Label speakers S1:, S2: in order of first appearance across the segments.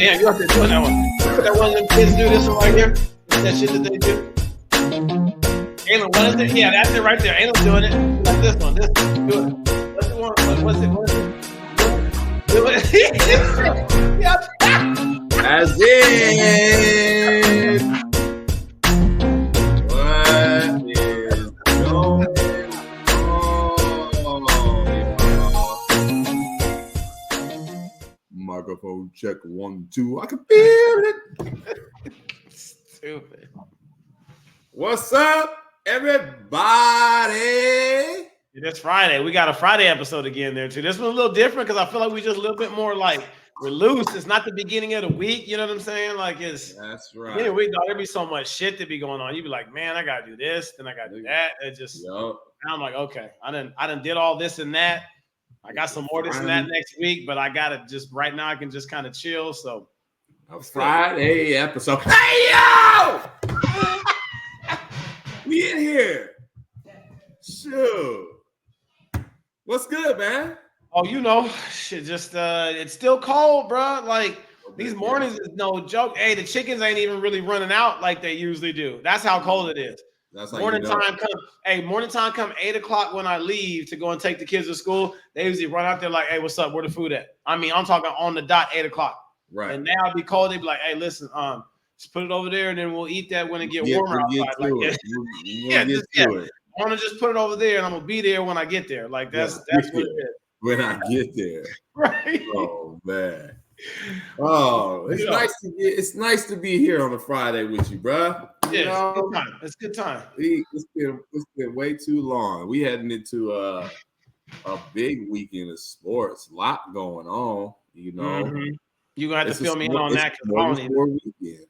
S1: damn, you have to do that one. That one of them kids do this one right here. That shit that they do. Aiden, what is it? Yeah, that's it right there. Aiden's doing it. Like this one. This one. Do it. What's the one? What's it? Do it. Yep.
S2: That's it. What is going on? Microphone check 1, 2. I can feel it.
S1: Stupid.
S2: What's up, everybody?
S1: It's Friday. We got a Friday episode again there too. This one's a little different because I feel like we just a little bit more like we're loose. It's not the beginning of the week. You know what I'm saying? Like it's.
S2: That's right.
S1: Yeah, we thought there'd be so much shit to be going on. You'd be like, man, I gotta do this, then I gotta do that. It just. Yep. I'm like, okay, I done did all this and that. I got some more this and that next week, but I gotta just right now. I can just kind of chill. So.
S2: A Friday episode. Hey yo! We in here. Sure. What's good, man?
S1: Oh, you know, shit. Just it's still cold, bro. Like these mornings is no joke. Hey, the chickens ain't even really running out like they usually do. That's how cold it is.
S2: That's how
S1: morning time come. Hey, morning time come 8 o'clock when I leave to go and take the kids to school. They usually run out there like, hey, what's up? Where the food at? I mean, I'm talking on the dot 8 o'clock.
S2: Right.
S1: And now it'd be cold. They'd be like, hey, listen, just put it over there, and then we'll eat that when it get warmer outside. Like, I want to just put it over there, and I'm gonna be there when I get there. Like that's what it is.
S2: When I get there,
S1: right?
S2: Oh man, oh, it's nice to be here on a Friday with you, bro.
S1: Yeah, it's good time.
S2: It's been way too long. We heading into a big weekend of sports. A lot going on, you know.
S1: Mm-hmm. You're gonna have to fill me in on that.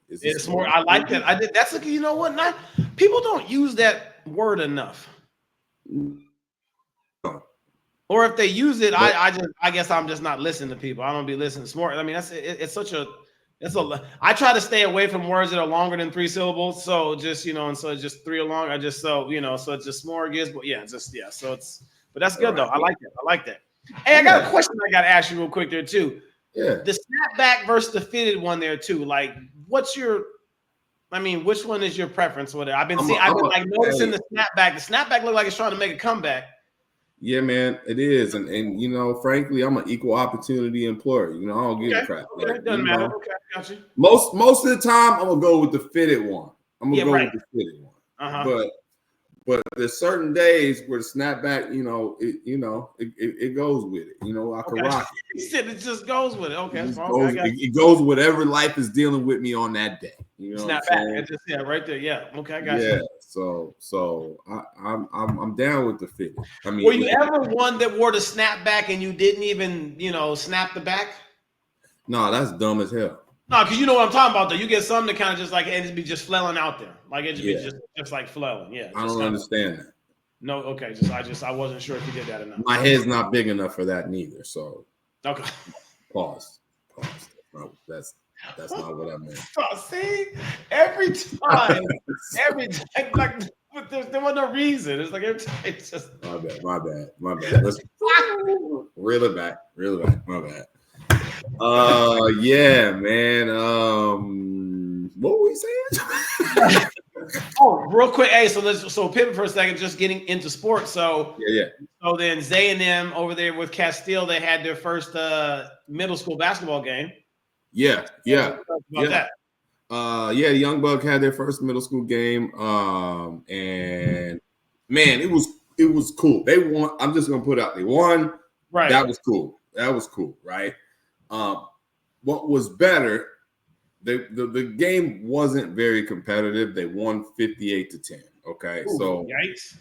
S2: It's
S1: more. I like that. I did. That's you know what? Not people don't use that word enough. Or if they use it, I guess I'm just not listening to people. I don't be listening to smart. I mean, it's I try to stay away from words that are longer than 3 syllables. So just and so it's just 3 or long. So it's just smorgasbord. Yeah, So it's but that's good though. I like that. Hey, I got a question I got to ask you real quick there too.
S2: Yeah.
S1: The snapback versus the fitted one there too. Like, which one is your preference with it? I've been noticing the snapback. The snapback look like it's trying to make a comeback.
S2: Yeah, man, it is. And frankly, I'm an equal opportunity employer. I don't give a crap.
S1: Okay, it doesn't matter. Okay, got you.
S2: Most of the time, I'm gonna go with the fitted one. I'm gonna go with the fitted one.
S1: Uh-huh.
S2: But there's certain days where the snapback, it goes with it. I can rock it.
S1: He said it just goes with it. Okay,
S2: it goes with whatever life is dealing with me on that day.
S1: Snapback. Right there. Yeah. Okay, I got you.
S2: Yeah. So I'm down with the fit. I mean,
S1: were you ever one that wore the snapback and you didn't even snap the back?
S2: No, that's dumb as hell.
S1: No, because you know what I'm talking about though. You get something that kind of just like it be just flailing out there, like it be just like flailing. Yeah,
S2: I don't understand that.
S1: No, okay. I wasn't sure if you did that or not.
S2: My head's not big enough for that neither. So
S1: okay.
S2: Pause. No, that's not what I meant.
S1: See, every time, like there was no reason. It's like every time it's just
S2: my bad. Let's reel it back. My bad. Yeah, man. What were we saying?
S1: Oh, real quick. Hey, so pivot for a second, just getting into sports. So
S2: yeah. So
S1: then Zay and them over there with Castile, they had their first middle school basketball game.
S2: Yeah.
S1: That.
S2: The Young Buck had their first middle school game. And man, it was cool. They won. I'm just gonna put out they won.
S1: Right.
S2: That was cool, right? What was better, the game wasn't very competitive. They won 58-10. Okay.
S1: Ooh,
S2: so
S1: yikes.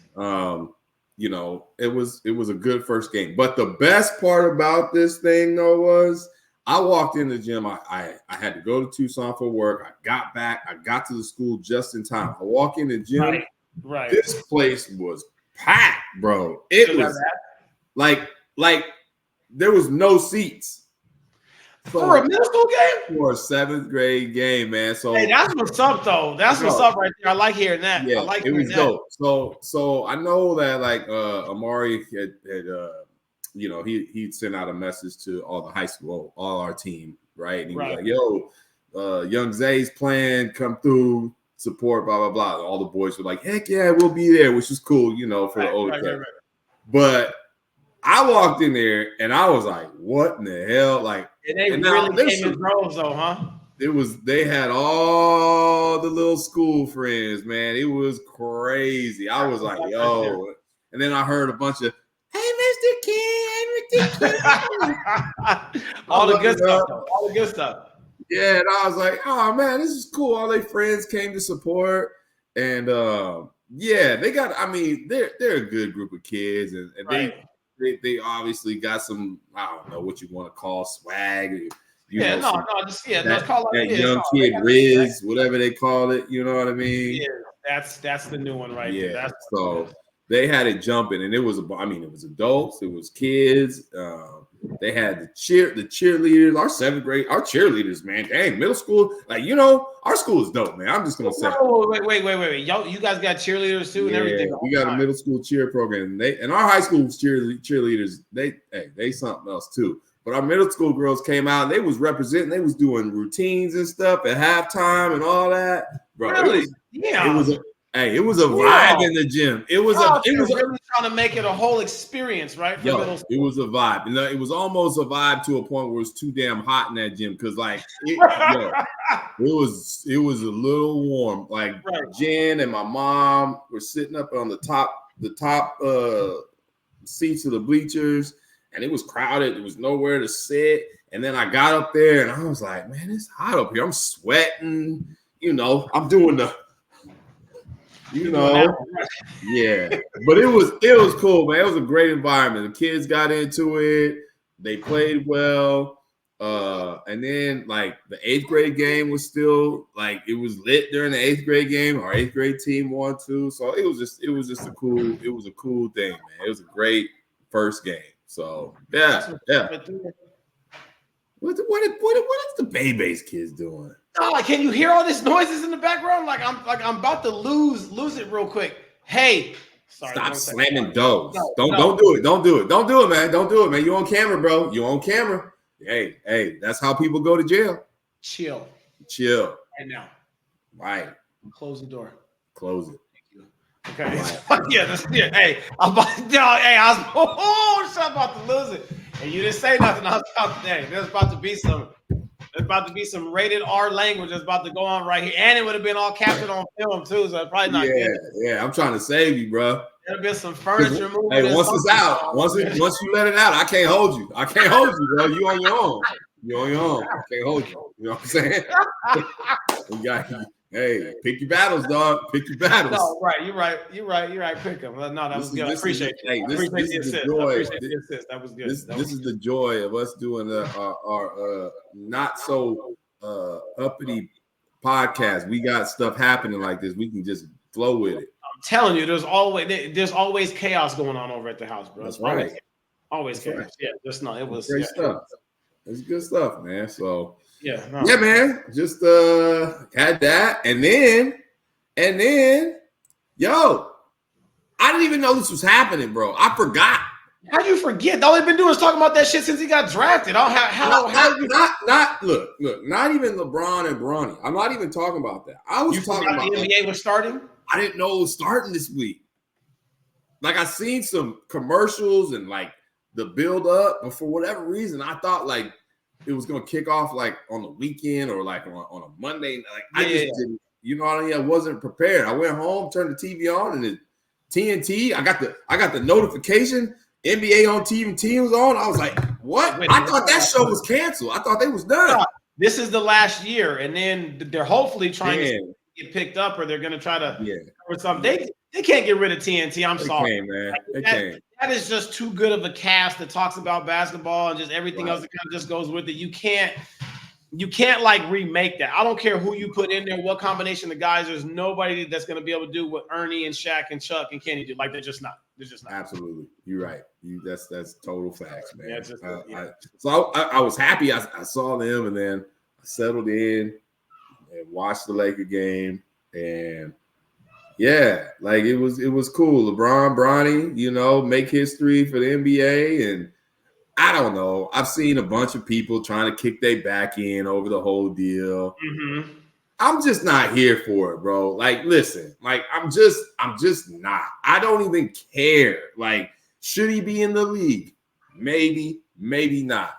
S2: It was a good first game. But the best part about this thing though was I walked in the gym. I had to go to Tucson for work. I got back. I got to the school just in time. I walk in the gym.
S1: Right.
S2: This place was packed, bro. It was like there was no seats.
S1: For a middle school game?
S2: For a 7th grade game, man. So
S1: hey, that's what's up, though. That's what's up right there. I like hearing that.
S2: Yeah,
S1: I like
S2: it was dope. So I know that like Amari had he'd sent out a message to all the high school, all our team, right? And he was like, yo, young Zay's playing, come through, support, blah, blah, blah. All the boys were like, heck yeah, we'll be there, which is cool, for the old club. Right. But I walked in there and I was like, what in the hell? Like,
S1: and they really came in droves though, huh?
S2: They had all the little school friends, man. It was crazy. I was like, yo. And then I heard a bunch of, hey, Mr. King,
S1: all the good stuff. All the good stuff.
S2: Yeah, and I was like, oh man, this is cool. All their friends came to support. And yeah, they got, I mean, they're a good group of kids, and right. they obviously got some, I don't know what you want to call swag.
S1: Let's call
S2: that young kid Riz, whatever they call it. You know what I mean?
S1: Yeah, that's the new one right there. That's
S2: so they had it jumping, and it was adults, it was kids. They had the cheerleaders, our 7th grade, our cheerleaders, man. Dang, middle school, like our school is dope, man. I'm just gonna say.
S1: Wait. You guys got cheerleaders too and everything.
S2: We got a middle school cheer program. And our high school cheerleaders, they something else too. But our middle school girls came out and they was representing, they was doing routines and stuff at halftime and all that. Bro,
S1: really?
S2: It was a vibe in the gym. It was
S1: really trying to make it a whole experience, right?
S2: It was a vibe. And it was almost a vibe to a point where it was too damn hot in that gym because it was a little warm. Like Jen and my mom were sitting up on the top seats of the bleachers. And it was crowded. There was nowhere to sit. And then I got up there and I was like, man, it's hot up here. I'm sweating. I'm doing the, yeah. But it was cool, man. It was a great environment. The kids got into it. They played well. And then like the 8th grade game was still like, it was lit during the 8th grade game. Our 8th grade team won too. So it was just a cool thing, man. It was a great first game. So yeah. What is the Bay-Base kids doing?
S1: Can you hear all these noises in the background? Like I'm about to lose it real quick. Hey, sorry.
S2: Stop slamming doors. Don't do it. Don't do it, man. Don't do it, man. You on camera, bro. You on camera. Hey, that's how people go to jail.
S1: Chill.
S2: Right
S1: now.
S2: Right.
S1: Close the door.
S2: Close it.
S1: Okay. Right. Hey, I'm about to, I was about to lose it. And you didn't say nothing. I was about to, there's about to be some rated R language that's about to go on right here. And it would have been all captured on film too, so probably not good.
S2: Yeah, I'm trying to save you, bro.
S1: There'll be some furniture moving.
S2: Hey, once it's out, once you let it out, I can't hold you. Bro. You on your own. I can't hold you. You know what I'm saying? We got you. Hey, pick your battles, dog. Pick your battles.
S1: No, right. You're right. Pick them. No, that was good. I appreciate it. This is the joy. That was good.
S2: This is the joy of us doing our not so uppity podcast. We got stuff happening like this. We can just flow with it.
S1: I'm telling you, there's always chaos going on over at the house, bro.
S2: That's right.
S1: Always chaos. Right. Yeah, just no. It was
S2: great stuff. It's good stuff, man. So.
S1: Yeah,
S2: man. Just had that, and then, yo, I didn't even know this was happening, bro. I forgot.
S1: How'd you forget? All they've been doing is talking about that shit since he got drafted. Not
S2: even LeBron and Bronny. I'm not even talking about that. I was talking about
S1: the NBA was starting.
S2: I didn't know it was starting this week. Like I seen some commercials and like the build up, but for whatever reason, I thought like it was gonna kick off like on the weekend or like on a Monday. Like I just didn't, what I mean? I wasn't prepared. I went home, turned the TV on, and TNT. I got the notification. NBA on TNT was on. I was like, what? I thought that show was canceled. I thought they was done.
S1: This is the last year, and then they're hopefully trying to get picked up, or they're gonna try to or something. They can't get rid of TNT. I'm sorry,
S2: man.
S1: That is just too good of a cast that talks about basketball and just everything else that kind of just goes with it. You can't like remake that. I don't care who you put in there, what combination of guys. There's nobody that's going to be able to do what Ernie and Shaq and Chuck and Kenny do. Like they're just not.
S2: Absolutely, you're right. That's total facts, man.
S1: So
S2: I was happy. I saw them, and then I settled in and watched the Laker game, and. Yeah, like it was cool. LeBron, Bronny, make history for the NBA. And I don't know. I've seen a bunch of people trying to kick their back in over the whole deal.
S1: Mm-hmm.
S2: I'm just not here for it, bro. Like, listen, like I'm just not. I don't even care. Like, should he be in the league? Maybe, maybe not.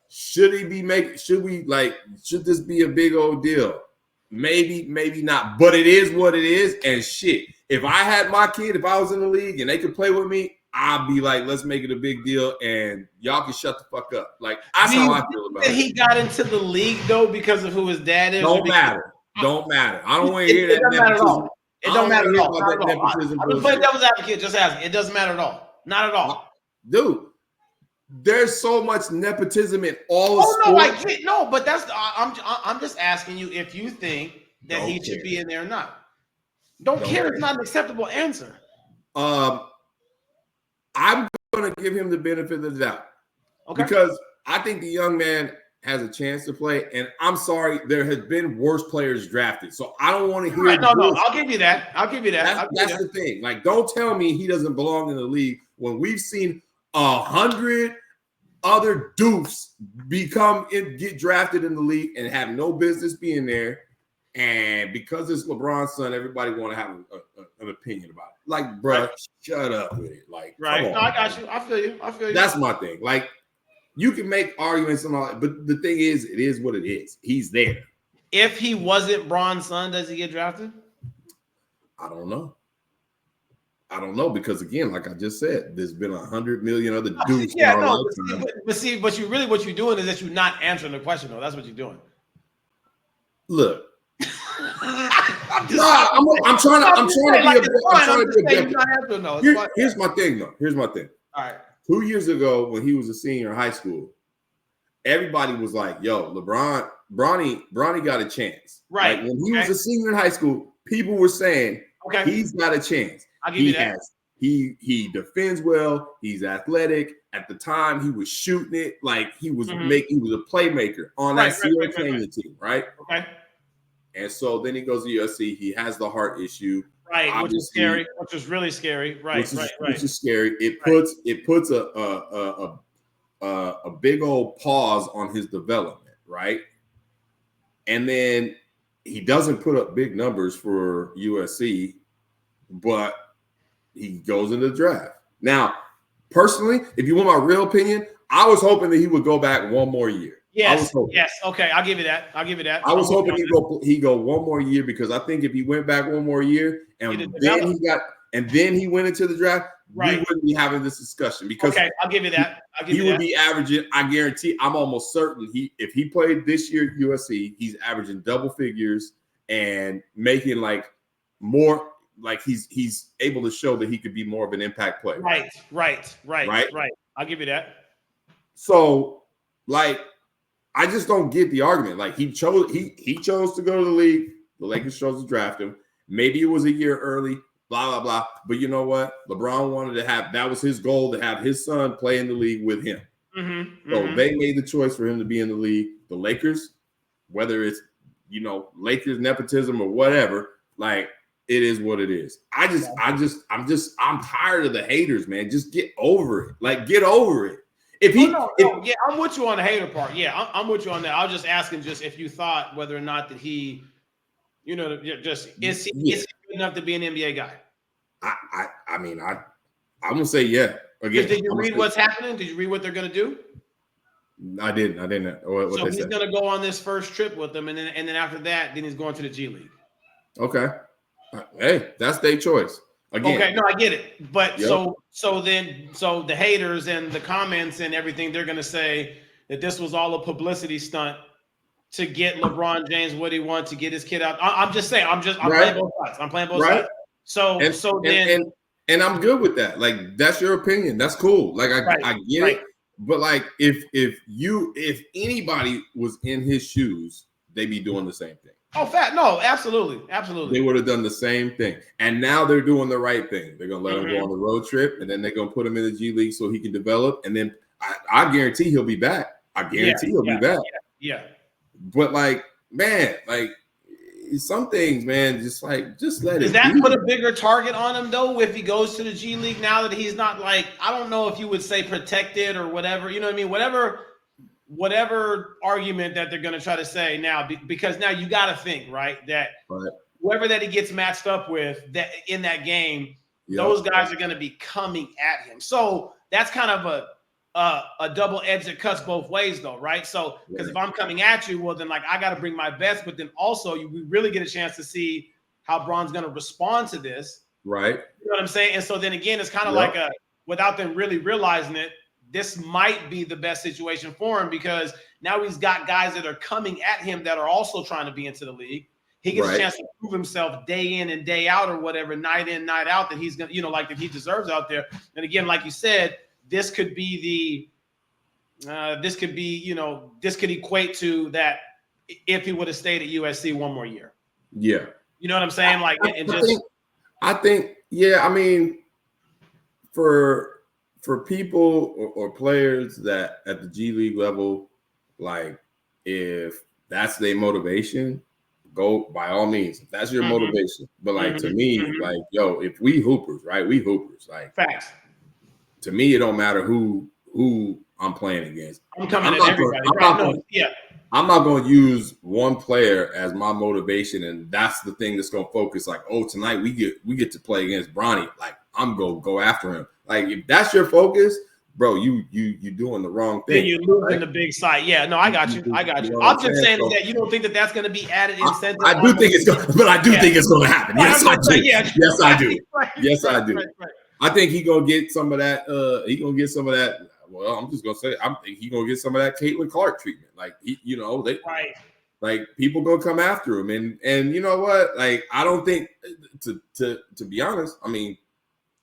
S2: Should he be making? Should this be a big old deal? Maybe, maybe not. But it is what it is. And shit, if I had my kid, if I was in the league and they could play with me, I'd be like, let's make it a big deal, and y'all can shut the fuck up. Like, that's how I feel about it.
S1: He got into the league though because of who his dad is.
S2: Don't matter. Don't matter. I don't want to hear that.
S1: It doesn't matter at all. It don't matter at all.
S2: I'm
S1: just playing devil's advocate. Just asking. It doesn't matter at all. Not at all.
S2: Dude, there's so much nepotism in all sports.
S1: No, I get no, but that's I'm just asking you if you think that he should be in there or not. Don't care. It's not an acceptable answer.
S2: I'm going to give him the benefit of the doubt. Okay. Because I think the young man has a chance to play. And I'm sorry, there has been worse players drafted. So I don't want to hear
S1: No, I'll give you that.
S2: That's the thing. Like, don't tell me he doesn't belong in the league when we've seen 100 other dupes get drafted in the league and have no business being there. And because it's LeBron's son, everybody want to have an opinion about it. Like, bro, shut up with it. Like,
S1: right? No, I got you. I feel you.
S2: That's my thing. Like, you can make arguments and all that, but the thing is, it is what it is. He's there.
S1: If he wasn't Bron's son, does he get drafted?
S2: I don't know because again, like I just said, there's been 100 million other dudes.
S1: Yeah, no, but what you're doing is that you're not answering the question, though. That's what you're doing.
S2: Look. I'm trying to be objective. Here's my thing, though. All right. 2 years ago, when he was a senior in high school, everybody was like, "Yo, Bronny got a chance."
S1: Right.
S2: Like, when he was a senior in high school, people were saying, he's got a chance.
S1: I'll give you that.
S2: He defends well. He's athletic. At the time, he was shooting it like he was he was a playmaker on that Sierra Canyon team, right?
S1: Okay.
S2: And so then he goes to USC. He has the heart issue,
S1: right? Which is scary. Which is really scary, right?
S2: Which is scary. It puts a big old pause on his development, right? And then he doesn't put up big numbers for USC, but he goes in the draft. Now, personally, if you want my real opinion, I was hoping that he would go back one more year.
S1: Yes. Okay, I'll give you that. I
S2: was hoping he'd go one more year because I think if he went back one more year and then he went into the draft, we wouldn't be having this discussion because
S1: I'll give you that.
S2: He would be averaging. I guarantee. I'm almost certain if he played this year at USC, he's averaging double figures and making like more. Like he's able to show that he could be more of an impact player.
S1: Right. I'll give you that.
S2: So, like, I just don't get the argument. Like, he chose to go to the league. The Lakers chose to draft him. Maybe it was a year early, blah, blah, blah. But you know what? LeBron wanted to that was his goal, to have his son play in the league with him. So they made the choice for him to be in the league. The Lakers, whether it's, Lakers nepotism or whatever, like, it is what it is. I'm tired of the haters, man. Just get over it. Like, get over it.
S1: I'm with you on the hater part. Yeah, I'm with you on that. I was just asking if you thought whether or not that he, is he good enough to be an NBA guy?
S2: I mean, I'm gonna say yeah. Again,
S1: did you read what's happening? Did you read what they're gonna do?
S2: I didn't.
S1: So he's gonna go on this first trip with them, and then after that, then he's going to the G League.
S2: Okay. Hey, that's their choice. Again.
S1: Okay, no, I get it. But so the haters and the comments and everything, they're gonna say that this was all a publicity stunt to get LeBron James what he wants, to get his kid out. I'm just saying, I'm playing both sides. I'm playing both sides.
S2: And I'm good with that. Like, that's your opinion. That's cool. Like, I get it. But like, if anybody was in his shoes, they'd be doing the same thing.
S1: Oh, no, absolutely.
S2: They would have done the same thing. And now they're doing the right thing. They're going to let him go on the road trip, and then they're going to put him in the G League so he can develop. And then I guarantee he'll be back. He'll be back.
S1: Yeah.
S2: But like, man, like, some things, man, just let
S1: Does
S2: it
S1: that
S2: be.
S1: put a bigger target on him though if he goes to the G League now that he's not like, I don't know if you would say protected or whatever, you know what I mean? Whatever argument that they're going to try to say now, because now you got to think, right, that whoever that he gets matched up with that in that game, those guys are going to be coming at him. So that's kind of a double edge that cuts both ways though, right? So because if I'm coming at you, well then like I got to bring my best, but then also we really get a chance to see how Braun's going to respond to this.
S2: Right.
S1: You know what I'm saying? And so then again, it's kind of like without them really realizing it, this might be the best situation for him because now he's got guys that are coming at him that are also trying to be into the league. He gets a chance to prove himself day in and day out or whatever, night in, night out, that he's going to, like that he deserves out there. And again, like you said, this could be this could equate to that if he would have stayed at USC one more year.
S2: Yeah.
S1: You know what I'm saying? Like,
S2: I think, I mean, for people or players that at the G League level, like if that's their motivation, go by all means. If that's your motivation. But like to me, like, yo, if we hoopers, right? We hoopers. Like
S1: facts.
S2: To me, it don't matter who I'm playing against.
S1: I'm coming at everybody.
S2: I'm not going to use one player as my motivation, and that's the thing that's going to focus. Like, oh, tonight we get to play against Bronny. Like, I'm going to go after him. Like, if that's your focus, bro, you doing the wrong thing.
S1: Then you're losing the big side. Yeah, no, I got you. I'm just saying that you don't think that that's going to be added incentive.
S2: I do think it's going, but I do think it's going to happen. Yes, I do. Yes, I do. Yes, I do. I think he's going to get some of that. He's going to get some of that. Well, I'm just gonna say, I think he's gonna get some of that Caitlin Clark treatment. Like, like people gonna come after him, and you know what? Like, I don't think to be honest. I mean,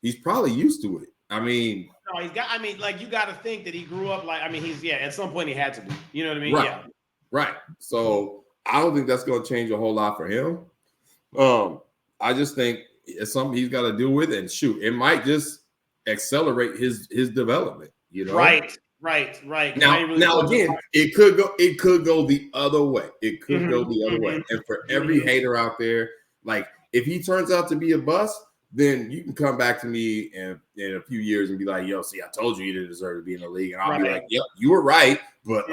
S2: he's probably used to it. I mean,
S1: no, he's got. I mean, like you got to think that he grew up like. I mean, he's at some point he had to be. You know what I mean?
S2: Right. Right. So I don't think that's gonna change a whole lot for him. I just think it's something he's got to deal with, and shoot, it might just accelerate his development. You know?
S1: Right.
S2: Now again, it could go the other way. It could go the other way. And for every hater out there, like if he turns out to be a bust, then you can come back to me in a few years and be like, "Yo, see, I told you didn't deserve to be in the league," and I'll be like, "Yep, you were right." But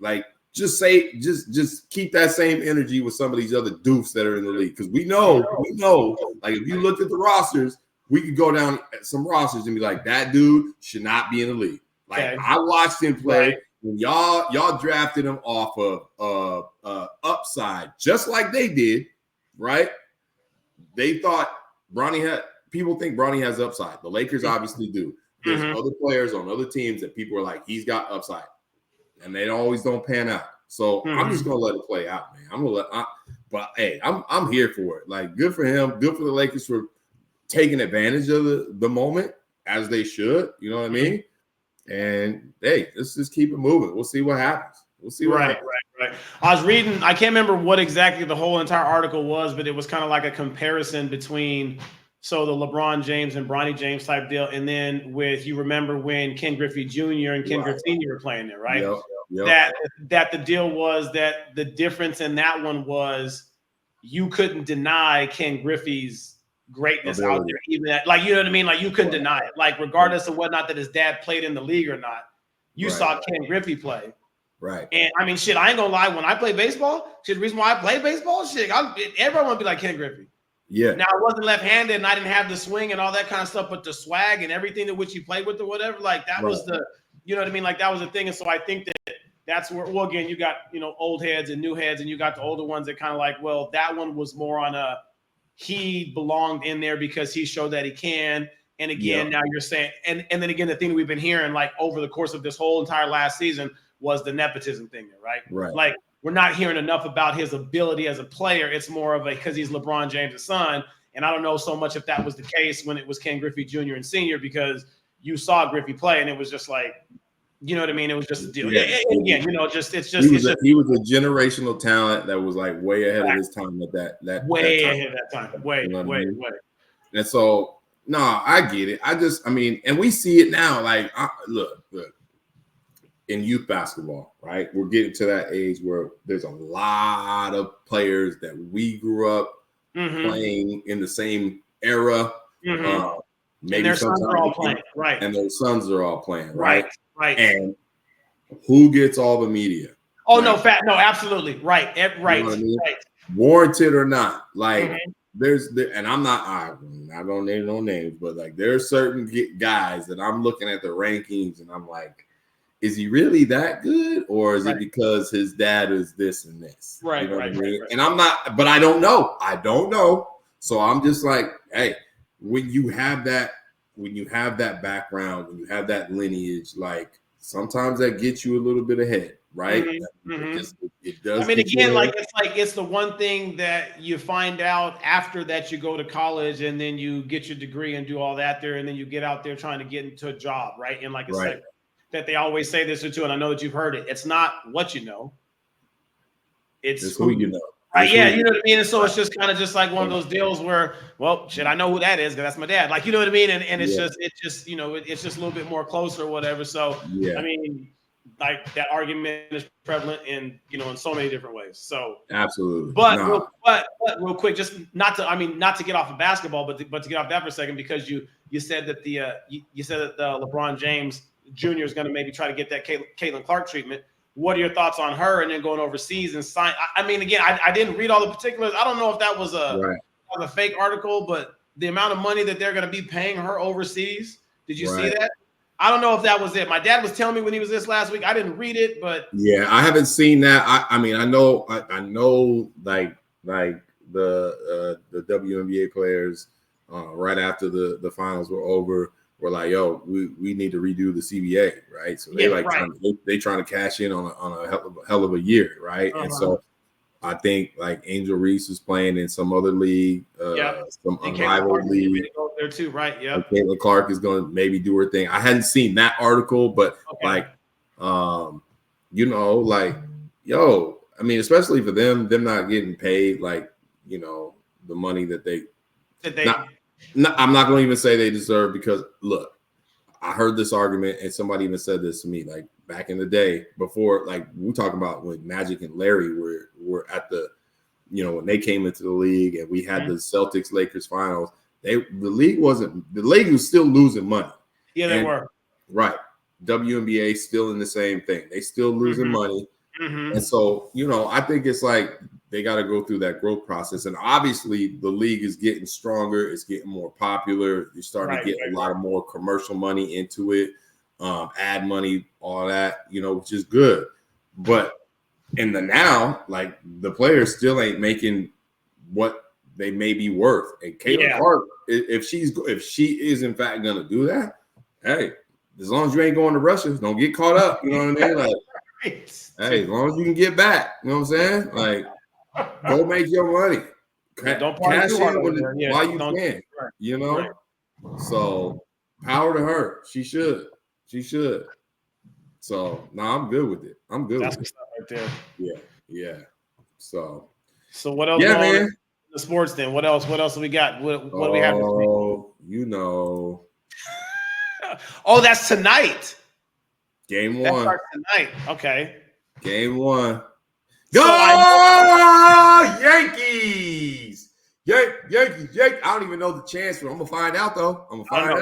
S2: like, just keep that same energy with some of these other doofs that are in the league because we know, like if you look at the rosters. We could go down some rosters and be like, that dude should not be in the league. Like I watched him play when y'all drafted him off of upside, just like they did, right? They thought people think Bronny has upside. The Lakers obviously do. There's other players on other teams that people are like, he's got upside, and they always don't pan out. So I'm just gonna let it play out, man. But hey, I'm here for it. Like, good for him. Good for the Lakers for taking advantage of the moment as they should, you know what I mean? And hey, let's just keep it moving. We'll see what happens.
S1: Right. I was reading, I can't remember what exactly the whole entire article was, but it was kind of like a comparison between the LeBron James and Bronny James type deal. And then you remember when Ken Griffey Jr. and Ken Griffey Sr. were playing there, right? Yep. That the deal was that the difference in that one was you couldn't deny Ken Griffey's greatness out there, even that, like, you know what I mean? Like, you couldn't deny it. Like, regardless of whether or not that his dad played in the league or not, you saw Ken Griffey play.
S2: Right.
S1: And I mean, shit, I ain't gonna lie, when I play baseball, the reason why I play baseball, everyone would be like Ken Griffey. Yeah. Now, I wasn't left-handed and I didn't have the swing and all that kind of stuff, but the swag and everything that which you played with or whatever, like that was you know what I mean? Like, that was the thing. And so I think that's where, well, again, you got, old heads and new heads, and you got the older ones that kind of like, well, that one was more on he belonged in there because he showed that he can. And again, now you're saying, and then again, the thing that we've been hearing like over the course of this whole entire last season was the nepotism thing there, right? Like, we're not hearing enough about his ability as a player. It's more of because he's LeBron James' son. And I don't know so much if that was the case when it was Ken Griffey Jr. and Sr. because you saw Griffey play and it was just like, you know what I mean? It was just a deal. Yeah. And again, he was
S2: a generational talent that was like way ahead of his time at that
S1: ahead of that time. Way.
S2: And so, no, I get it. And we see it now. Like, look, in youth basketball, right? We're getting to that age where there's a lot of players that we grew up playing in the same era. Maybe
S1: and their sons are all playing, right?
S2: And their sons are all playing,
S1: right?
S2: And who gets all the media?
S1: Oh, no, absolutely. Right. Right.
S2: You know what I mean?
S1: Right.
S2: Warranted or not. Like and I'm not gonna name no names, but like there's certain guys that I'm looking at the rankings and I'm like, is he really that good? Or is it because his dad is this and this?
S1: Right.
S2: You know
S1: right.
S2: what I mean?
S1: Right.
S2: And I'm not, but I don't know. So I'm just like, hey, when you have that background, when you have that lineage, like sometimes that gets you a little bit ahead, right? It does.
S1: I mean, again, it's the one thing that you find out after that you go to college and then you get your degree and do all that there, and then you get out there trying to get into a job, right? In like a sector that they always say this or two, and I know that you've heard it. It's not what you know, it's who you know. Right, yeah, you know what I mean? And so it's just kind of just like one of those deals where, well, shit, I know who that is because that's my dad. Like, you know what I mean? And it's just, you know, it's just a little bit more closer or whatever. So, I mean, like that argument is prevalent in, you know, in so many different ways. So
S2: absolutely.
S1: But real quick, just not to get off of basketball, but to get off that for a second, because you said that you said that LeBron James Jr. is going to maybe try to get that Caitlin Clark treatment. What are your thoughts on her and then going overseas and sign? I mean, again, I didn't read all the particulars. I don't know if that was a fake article, but the amount of money that they're going to be paying her overseas. Did you see that? I don't know if that was it. My dad was telling me when he was this last week. I didn't read it, but
S2: yeah, I haven't seen that. I mean, I know like the WNBA players right after the finals were over. We're like, yo, we need to redo the CBA, right? So they trying to cash in on a hell of a year, right? And so I think like Angel Reese is playing in some other league, some unrivaled league.
S1: Go there too, right? Yeah.
S2: Caitlin Clark is going to maybe do her thing. I hadn't seen that article, but you know, like, yo, I mean, especially for them not getting paid, like, you know, the money that they. I'm not going to even say they deserve, because look, I heard this argument and somebody even said this to me, like back in the day before, like we talking about when Magic and Larry were at the, you know, when they came into the league and we had the Celtics Lakers finals, the league was still losing money.
S1: Yeah, they were.
S2: Right. WNBA still in the same thing. They still losing money. And so, you know, I think it's like they got to go through that growth process. And obviously the league is getting stronger. It's getting more popular. You're starting to get a lot of more commercial money into it, ad money, all that, you know, which is good. But in the now, like the players still ain't making what they may be worth. And Caitlin Clark, if she is in fact going to do that, hey, as long as you ain't going to Russia, don't get caught up. You know what I mean? Like, hey, as long as you can get back, you know what I'm saying? Like, go make your money.
S1: Don't
S2: cash in
S1: while
S2: you can. You know? Right. So, power to her. She should. So, I'm good with it. I'm good with it.
S1: That's right there.
S2: Yeah. So
S1: what else?
S2: Yeah, man.
S1: The sports then. What else do we got? What do we have this week?
S2: Oh, you know.
S1: Oh, that's tonight.
S2: Game 1.
S1: That starts tonight. Okay.
S2: Game 1. Go Yankees! Yankees! I don't even know the chance for. I'm gonna find out though.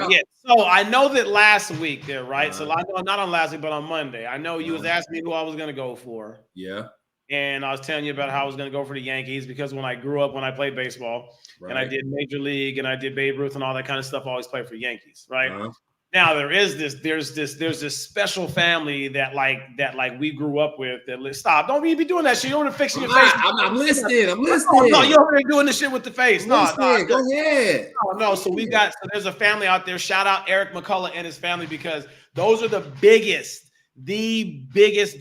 S1: Yeah. So I know that last week there, right? So I know not on last week, but on Monday. I know you was asking me who I was gonna go for.
S2: Yeah.
S1: And I was telling you about how I was gonna go for the Yankees because when I grew up, when I played baseball, and I did Major League and I did Babe Ruth and all that kind of stuff, I always played for the Yankees, right? Now there's this special family that we grew up with. Stop! Don't be doing that shit. You're over fixing your face.
S2: I'm listening.
S1: No, you're over there doing this shit with the face. No,
S2: go ahead.
S1: No. So there's a family out there. Shout out Eric McCullough and his family, because those are the biggest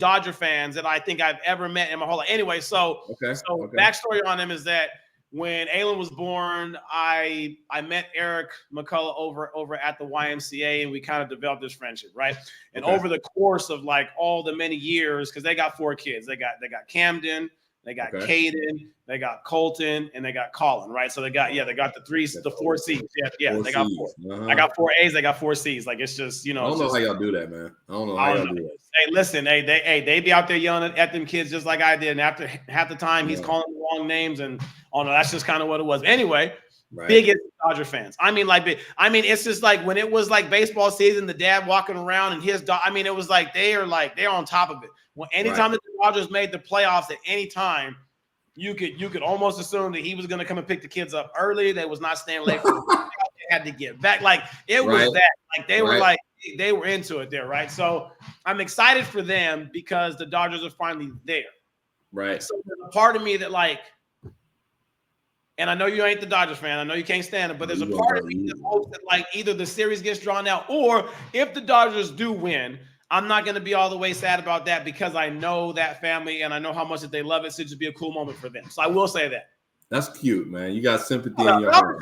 S1: Dodger fans that I think I've ever met in my whole life. Anyway, so backstory on them is that when Aylin was born, I met Eric McCullough over at the YMCA, and we kind of developed this friendship, right? And over the course of like all the many years, because they got 4 kids, they got Camden, they got Caden, they got Colton, and they got Colin, right? So they got the 4 C's. Yeah, they got 4. I got 4 A's, they got 4 C's. Like it's just,
S2: I don't know how y'all do that, man. I don't know how y'all do that.
S1: Hey, listen, they be out there yelling at them kids just like I did. And after half the time, he's calling the wrong names, and no, that's just kind of what it was. Anyway, biggest Dodger fans. I mean, it's just like when it was like baseball season, the dad walking around and his dog. I mean, it was like they're on top of it. Well, anytime that the Dodgers made the playoffs at any time, you could almost assume that he was going to come and pick the kids up early. They was not staying late for the they had to get back. Like it was that. Like they were they were into it there, right? So I'm excited for them because the Dodgers are finally there.
S2: Right.
S1: So there's a part of me that and I know you ain't the Dodgers fan. I know you can't stand it, but there's a part of me that hopes that either the series gets drawn out, or if the Dodgers do win, I'm not going to be all the way sad about that because I know that family and I know how much that they love it. So it'd just be a cool moment for them. So I will say that.
S2: That's cute, man. You got sympathy in your heart.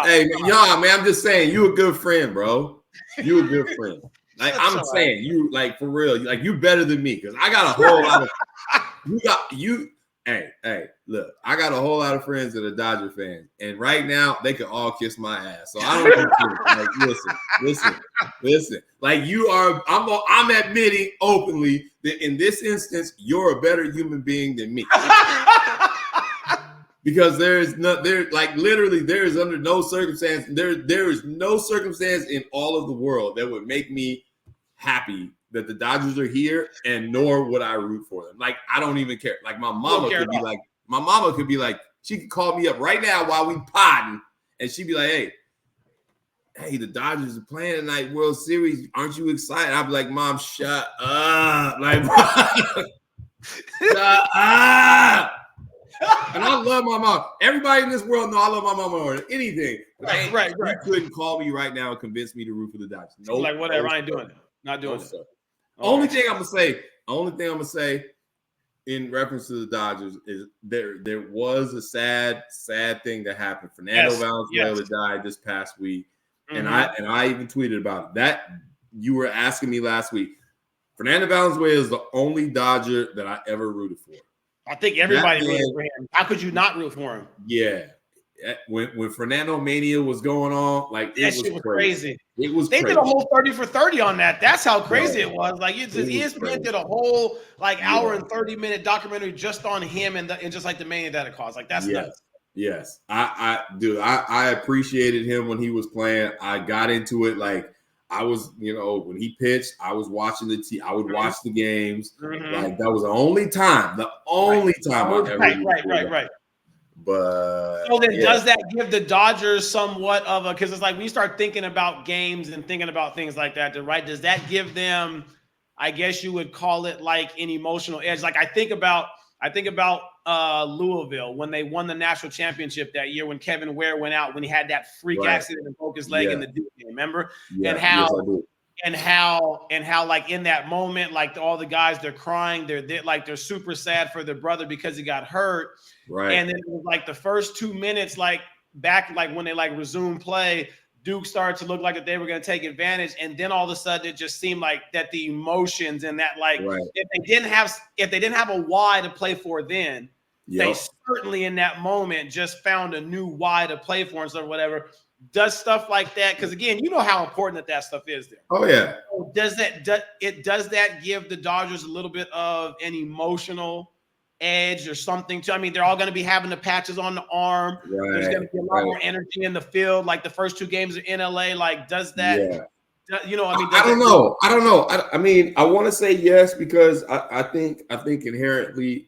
S1: Hey,
S2: man, I'm just saying, you a good friend, bro. You a good friend. Like I'm saying, you like for real, like you better than me because I got a whole lot of Hey, look, I got a whole lot of friends that are Dodger fans, and right now they can all kiss my ass. So I don't like, listen. Like you are, I'm admitting openly that in this instance, you're a better human being than me. Because there is under no circumstance, there is no circumstance in all of the world that would make me happy that the Dodgers are here, and nor would I root for them. Like, I don't even care. Like my mama could be like, she could call me up right now while we podding, and she'd be like, hey, the Dodgers are playing tonight, World Series. Aren't you excited? I'd be like, Mom, shut up. Like, shut up. And I love my mom. Everybody in this world know I love my mama more than anything.
S1: Right.
S2: You couldn't call me right now and convince me to root for the Dodgers.
S1: No, like whatever. I ain't doing it. Not doing it.
S2: Only thing I'm gonna say in reference to the Dodgers is there was a sad thing that happened. Fernando Valenzuela died this past week, and I even tweeted about it. That you were asking me last week. Fernando Valenzuela is the only Dodger that I ever rooted for.
S1: I think everybody rooted for him. How could you not root for him?
S2: Yeah. When Fernando Mania was going on, like
S1: that shit was crazy.
S2: It was.
S1: They did a whole 30 for 30 on that. That's how crazy it was. Like ESPN did a whole hour and 30-minute documentary just on him and just like the mania that it caused. Like that's nuts.
S2: Yes, I appreciated him when he was playing. I got into it like I was, when he pitched, I was watching I would watch the games. Like that was the only time I ever.
S1: Right.
S2: But
S1: so then does that give the Dodgers somewhat of a, because it's like when you start thinking about games and thinking about things like that, right? Does that give them, I guess you would call it like an emotional edge? Like I think about Louisville when they won the national championship that year when Kevin Ware went out, when he had that freak accident and broke his leg in the Duke game, remember? And how like in that moment, like all the guys, they're crying, they're super sad for their brother because he got hurt.
S2: Right.
S1: And then it was like the first 2 minutes, like back, like when they like resumed play, Duke started to look like that they were going to take advantage. And then all of a sudden it just seemed like that the emotions and that, like if they didn't have a why to play for then, they certainly in that moment just found a new why to play for and stuff, whatever. Does stuff like that, because again, you know how important that stuff is there.
S2: Oh yeah.
S1: So does that give the Dodgers a little bit of an emotional edge or something? I mean, they're all going to be having the patches on the arm.
S2: Right.
S1: There's going to be a lot more energy in the field. Like the first 2 games are in LA. Like, does that?
S2: Yeah. I don't know. I mean, I want to say yes because I think inherently.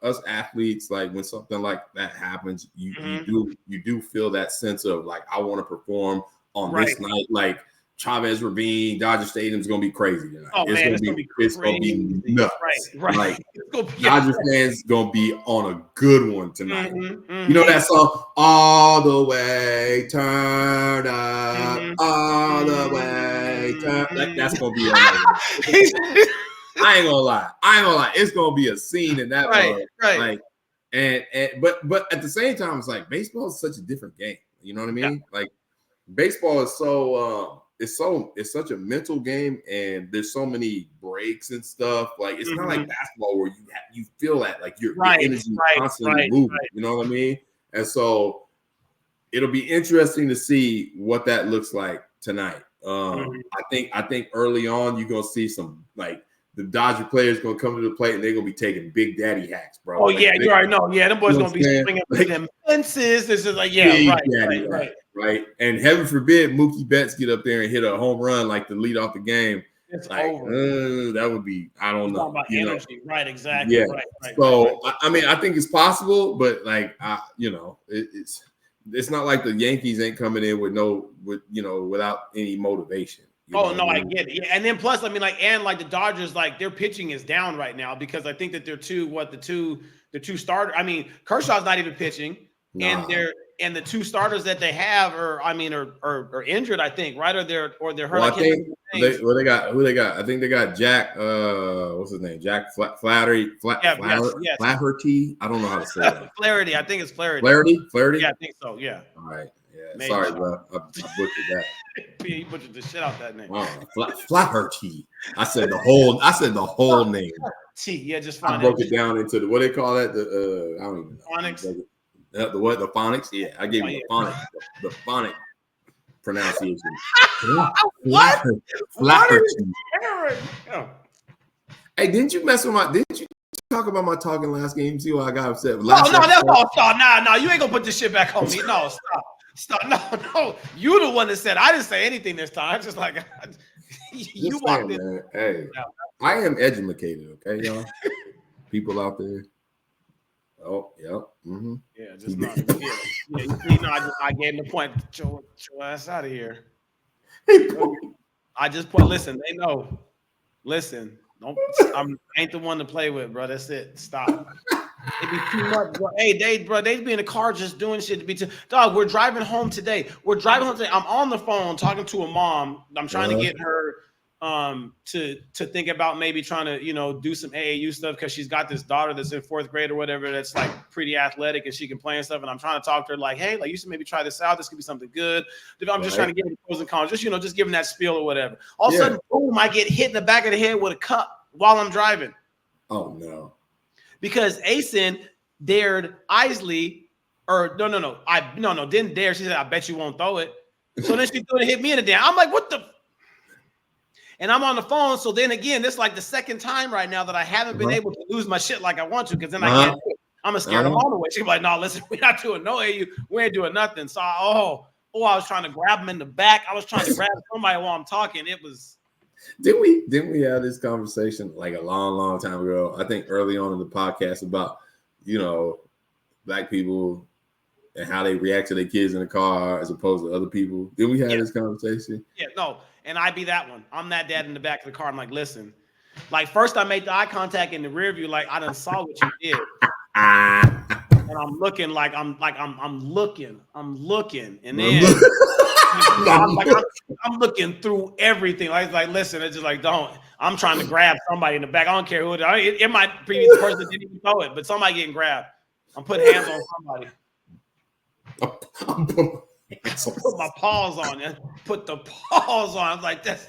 S2: Us athletes, like when something like that happens, you do feel that sense of like I want to perform on this night. Like Chavez Ravine, Dodger Stadium's gonna be crazy tonight. It's gonna be nuts.
S1: Right.
S2: Like Dodger fans gonna be on a good one tonight. You know that song, All the Way Turn Up, All the Way Turn. Like that's gonna be on. I ain't gonna lie. It's gonna be a scene in that
S1: right.
S2: Like, but at the same time, it's like baseball is such a different game. You know what I mean? Yeah. Like baseball is so it's such a mental game, and there's so many breaks and stuff. Like it's not like basketball where you feel that like your energy is constantly moving. You know what I mean? And so it'll be interesting to see what that looks like tonight. I think early on you're gonna see some like the Dodger players gonna come to the plate and they're gonna be taking big daddy hacks, bro.
S1: Oh like, yeah, you already know. Yeah, them boys gonna be swinging through them fences. This is like right.
S2: And heaven forbid Mookie Betts get up there and hit a home run like to lead off the game.
S1: It's
S2: like,
S1: over.
S2: That would be I don't know.
S1: About energy, right? Exactly.
S2: Yeah.
S1: Right.
S2: So I mean, I think it's possible, but like it's not like the Yankees ain't coming in without any motivation.
S1: I get it. Yeah, and then plus, I mean, the Dodgers, like their pitching is down right now because I think that they're the two starter. I mean, Kershaw's not even pitching, and the two starters that they have are injured. I think, right? Or they're hurt.
S2: Well, I think they got. I think they got Jack. What's his name? Jack Flaherty. Flaherty. I don't know how to say that.
S1: Flaherty. I think it's Flaherty.
S2: Flaherty.
S1: Yeah, I think so. Yeah.
S2: All right. Yeah. Maybe. Sorry, bro. I butchered that.
S1: He butchered the shit out that name.
S2: Flaherty. I said the whole name.
S1: Yeah, just
S2: fine. I broke it down into what they call that. I don't even know.
S1: Phonics.
S2: The what? The phonics? Yeah, I gave you the phonics. The phonic pronunciation.
S1: What?
S2: Flaherty. Hey, didn't you talk about my talking last game? See why I got upset?
S1: That's all. Stop. No, you ain't gonna put this shit back on me. No, stop. No. You the one that said I didn't say anything this time. It's just like you walked in.
S2: Man. Hey, I am educated, okay, y'all. People out there. Oh, yeah. Mm-hmm.
S1: Yeah, just not. I gave him the point. Get your ass out of here. I just put. Listen, they know. Listen, I ain't the one to play with, bro. That's it. Stop. It be too much, bro. Hey, they be in the car just doing shit to be too. Dog, we're driving home today. I'm on the phone talking to a mom. I'm trying to get her to think about maybe trying to do some AAU stuff because she's got this daughter that's in 4th grade or whatever that's like pretty athletic and she can play and stuff. And I'm trying to talk to her like, hey, like you should maybe try this out. This could be something good. I'm just trying to give her the pros and cons. Just giving that spiel or whatever. All of a sudden, boom, I get hit in the back of the head with a cup while I'm driving.
S2: Oh no.
S1: Because Asen dared Isley, or didn't dare. She said, I bet you won't throw it. So then she threw it and hit me in the damn. I'm like, what the? And I'm on the phone. So then again, this is like the second time right now that I haven't been able to lose my shit like I want to, because then I can't. I'm scared them all the way. She's like, no, listen, we're not doing no AU. We ain't doing nothing. So I was trying to grab him in the back. I was trying to grab somebody while I'm talking. It was.
S2: Didn't we have this conversation like a long time ago? I think early on in the podcast about black people and how they react to their kids in the car as opposed to other people. Did we have this conversation?
S1: Yeah, no. And I be that one. I'm that dad in the back of the car. I'm like, listen. Like first I made the eye contact in the rear view, like I done saw what you did. And I'm looking like I'm looking. And then I'm looking through everything. Like listen, it's just like I'm trying to grab somebody in the back. I don't care who it might be the person that didn't even throw it, but somebody getting grabbed. I'm putting hands on somebody. Put my paws on it. Put the paws on. I was like, that's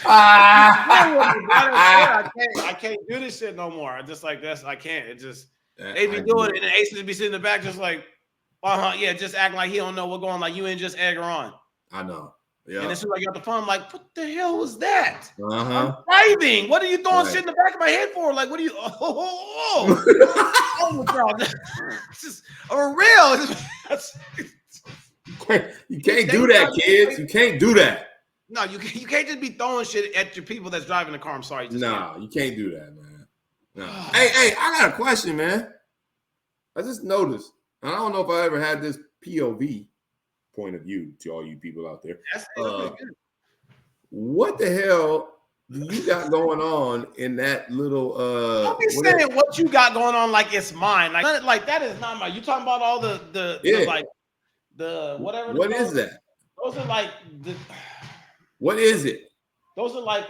S1: I can't do this shit no more. I just like this. I can't. It just they be doing it, and Aces be sitting in the back just like, yeah, just acting like he don't know what's going on. Like you ain't just egg her on.
S2: I know. Yeah.
S1: And as soon as I got the phone, I'm like, what the hell was that? I'm driving. What are you throwing shit in the back of my head for? Like, what are you? It's just real.
S2: You can't do that, kids. You can't do that.
S1: No, you can't just be throwing shit at your people that's driving the car. I'm sorry.
S2: You can't do that, man. No. Hey, I got a question, man. I just noticed. I don't know if I ever had this POV point of view to all you people out there. What the hell do you got going on in that little
S1: don't be saying what you got going on like it's mine. Like that is not mine. You talking about all the whatever.
S2: What is that?
S1: Those are like
S2: what is it?
S1: Those are like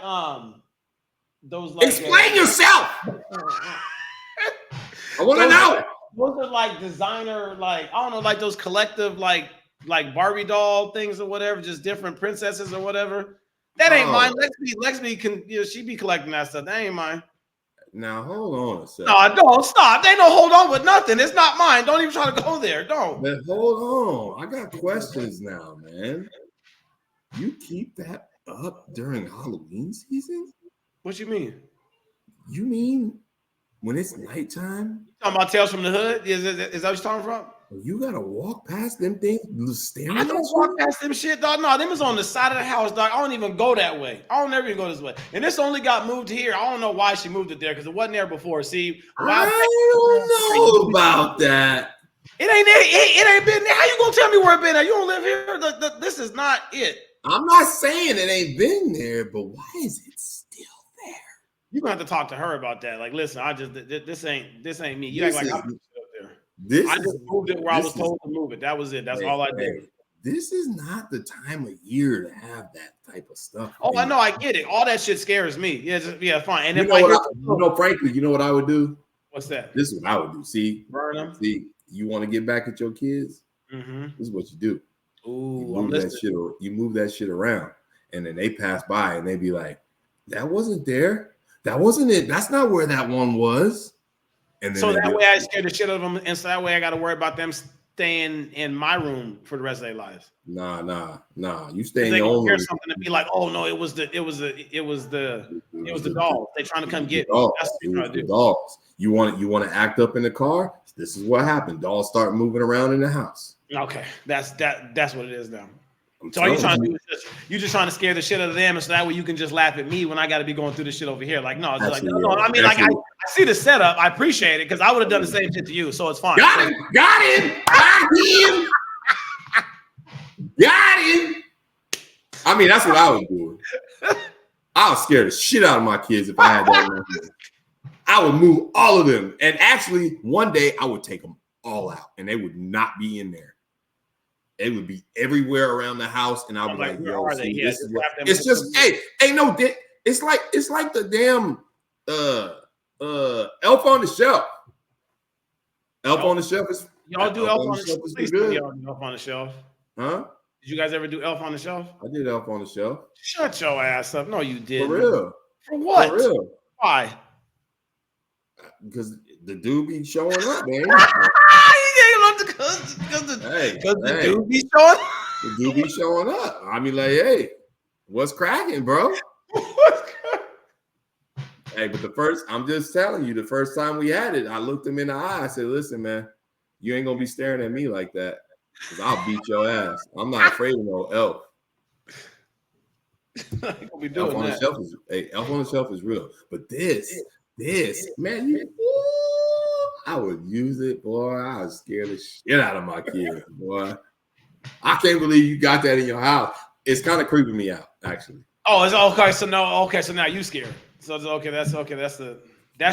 S1: those like
S2: explain yourself. I want to know.
S1: those are like designer, like I don't know, like those collective, like Barbie doll things or whatever, just different princesses or whatever. That ain't mine.
S2: Oh,
S1: Lexby can, she be collecting that stuff. That ain't mine.
S2: now hold on a second.
S1: No, don't stop. They don't hold on with nothing. It's not mine. Don't even try to go there. Don't.
S2: But hold on. I got questions now, man. You keep that up during Halloween season?
S1: What you mean?
S2: You mean when it's nighttime?
S1: Talking about Tales from the Hood? Is that what you're talking from?
S2: You gotta walk past them things staring
S1: I
S2: at
S1: don't
S2: you?
S1: walk past them shit, dog. No, them is on the side of the house, dog. I don't even go that way. I don't ever even go this way. And this only got moved here. I don't know why she moved it there because it wasn't there before. See,
S2: I don't know about that.
S1: It ain't been there. How you gonna tell me where it been there? You don't live here. This is not it.
S2: I'm not saying it ain't been there, but why is it still there?
S1: You gonna have to talk to her about that. Like, listen, this ain't me. You act like I put it up there. I just moved it where I was told to move it. That was it. That's all I did.
S2: This is not the time of year to have that type of stuff.
S1: Oh, I know, I get it. All that shit scares me. Yeah, fine. And
S2: frankly, you know what I would do?
S1: What's that?
S2: This is what I would do. See,
S1: burn them.
S2: See, you want to get back at your kids?
S1: Mm-hmm.
S2: This is what you do.
S1: Ooh,
S2: you move that shit around, and then they pass by and they be like, "That wasn't there. That wasn't it. That's not where that one was." And then
S1: so that way I scare the shit out of them, and so that way I got to worry about them staying in my room for the rest of their lives.
S2: Nah. You stay in
S1: your
S2: own room.
S1: Something to be like, oh no, it was the dogs. They trying to come get
S2: me.
S1: That's what
S2: it was the dogs. You want to act up in the car? This is what happened. Dogs start moving around in the house.
S1: Okay, that's what it is now. So all you trying to do is you just trying to scare the shit out of them, and so that way you can just laugh at me when I got to be going through this shit over here. Like, no, it's like, no. I mean, like, I see the setup. I appreciate it because I would have done the same shit to you, so it's fine.
S2: Got him. I mean, that's what I would do. I would scare the shit out of my kids if I had that. I would move all of them, and actually, one day I would take them all out, and they would not be in there. They would be everywhere around the house, and I would like, "Yo, see, this is what." It's just, hey, no, it's like the damn Elf on the Shelf. Elf on the Shelf is
S1: y'all do Elf on the Shelf. Please do Elf on the Shelf.
S2: Huh?
S1: Did you guys ever do Elf on the Shelf?
S2: I did Elf on the Shelf.
S1: Shut your ass up! No, you didn't.
S2: For real?
S1: For what?
S2: For real?
S1: Why?
S2: Because the dude be showing up, man.
S1: Because the dude be showing up.
S2: The dude be showing up. I mean, like, hey, what's cracking, bro? Hey, but I'm just telling you, the first time we had it, I looked him in the eye. I said, listen, man, you ain't gonna be staring at me like that. Because I'll beat your ass. I'm not afraid of no elf. Elf on the Shelf is real. But this, man, I would use it, boy. I was scared the shit out of my kids, boy. I can't believe you got that in your house. It's kind of creeping me out, actually.
S1: Oh, it's okay. So now you scared. So it's okay. That's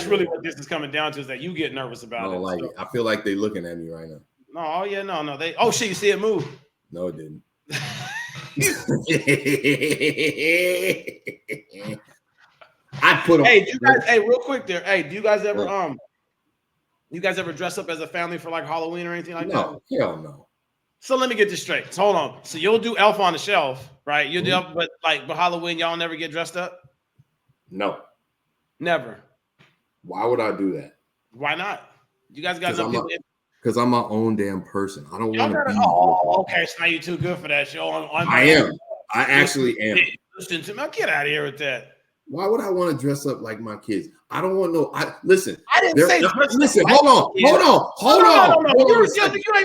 S1: really what this is coming down to, is that you get nervous about it.
S2: Like, I feel like they're looking at me right now.
S1: No. Oh shit, you see it move.
S2: No, it didn't. I put them.
S1: Hey, real quick there. Hey, do you guys ever dress up as a family for like Halloween or anything like that?
S2: No, hell no.
S1: So let me get this straight. So hold on. So you'll do Elf on the Shelf, right? You'll do, but Halloween, y'all never get dressed up?
S2: No.
S1: Never.
S2: Why would I do that?
S1: Why not? You guys got enough people.
S2: Because I'm my own damn person. I don't want to be.
S1: Oh, okay. So now you're too good for that show.
S2: I am. I actually am.
S1: Listen to me. Get out of here with that.
S2: Why would I want to dress up like my kids? I don't want no.
S1: Listen. I didn't say.
S2: Listen. Hold on.
S1: No. You don't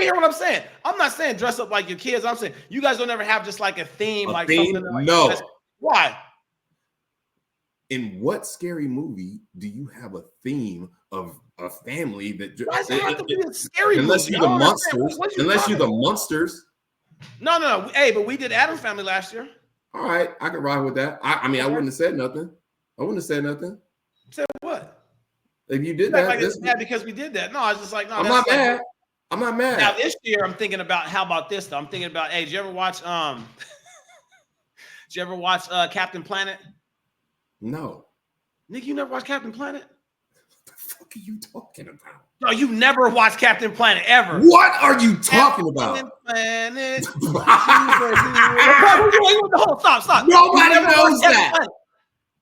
S1: hear what I'm saying. I'm not saying dress up like your kids. I'm saying you guys don't ever have just like a theme, something like.
S2: No.
S1: Why?
S2: In what scary movie do you have a theme of a family that?
S1: Why does it have to be a scary
S2: unless
S1: movie?
S2: You're the monsters. Unless you're the monsters.
S1: No. Hey, but we did Addams Family last year.
S2: All right, I can ride with that. I mean, I wouldn't have said nothing.
S1: Said what?
S2: If you did that,
S1: like it's bad because we did that. No, I was just like, no.
S2: I'm not mad. I'm not mad.
S1: Now this year, I'm thinking about how about this though? I'm thinking about, hey, did you ever watch Captain Planet?
S2: No.
S1: Nick, you never watched Captain Planet?
S2: fuck are you talking about?
S1: No, you never watched Captain Planet ever.
S2: What are you talking about?
S1: Planet. Stop.
S2: Nobody knows that.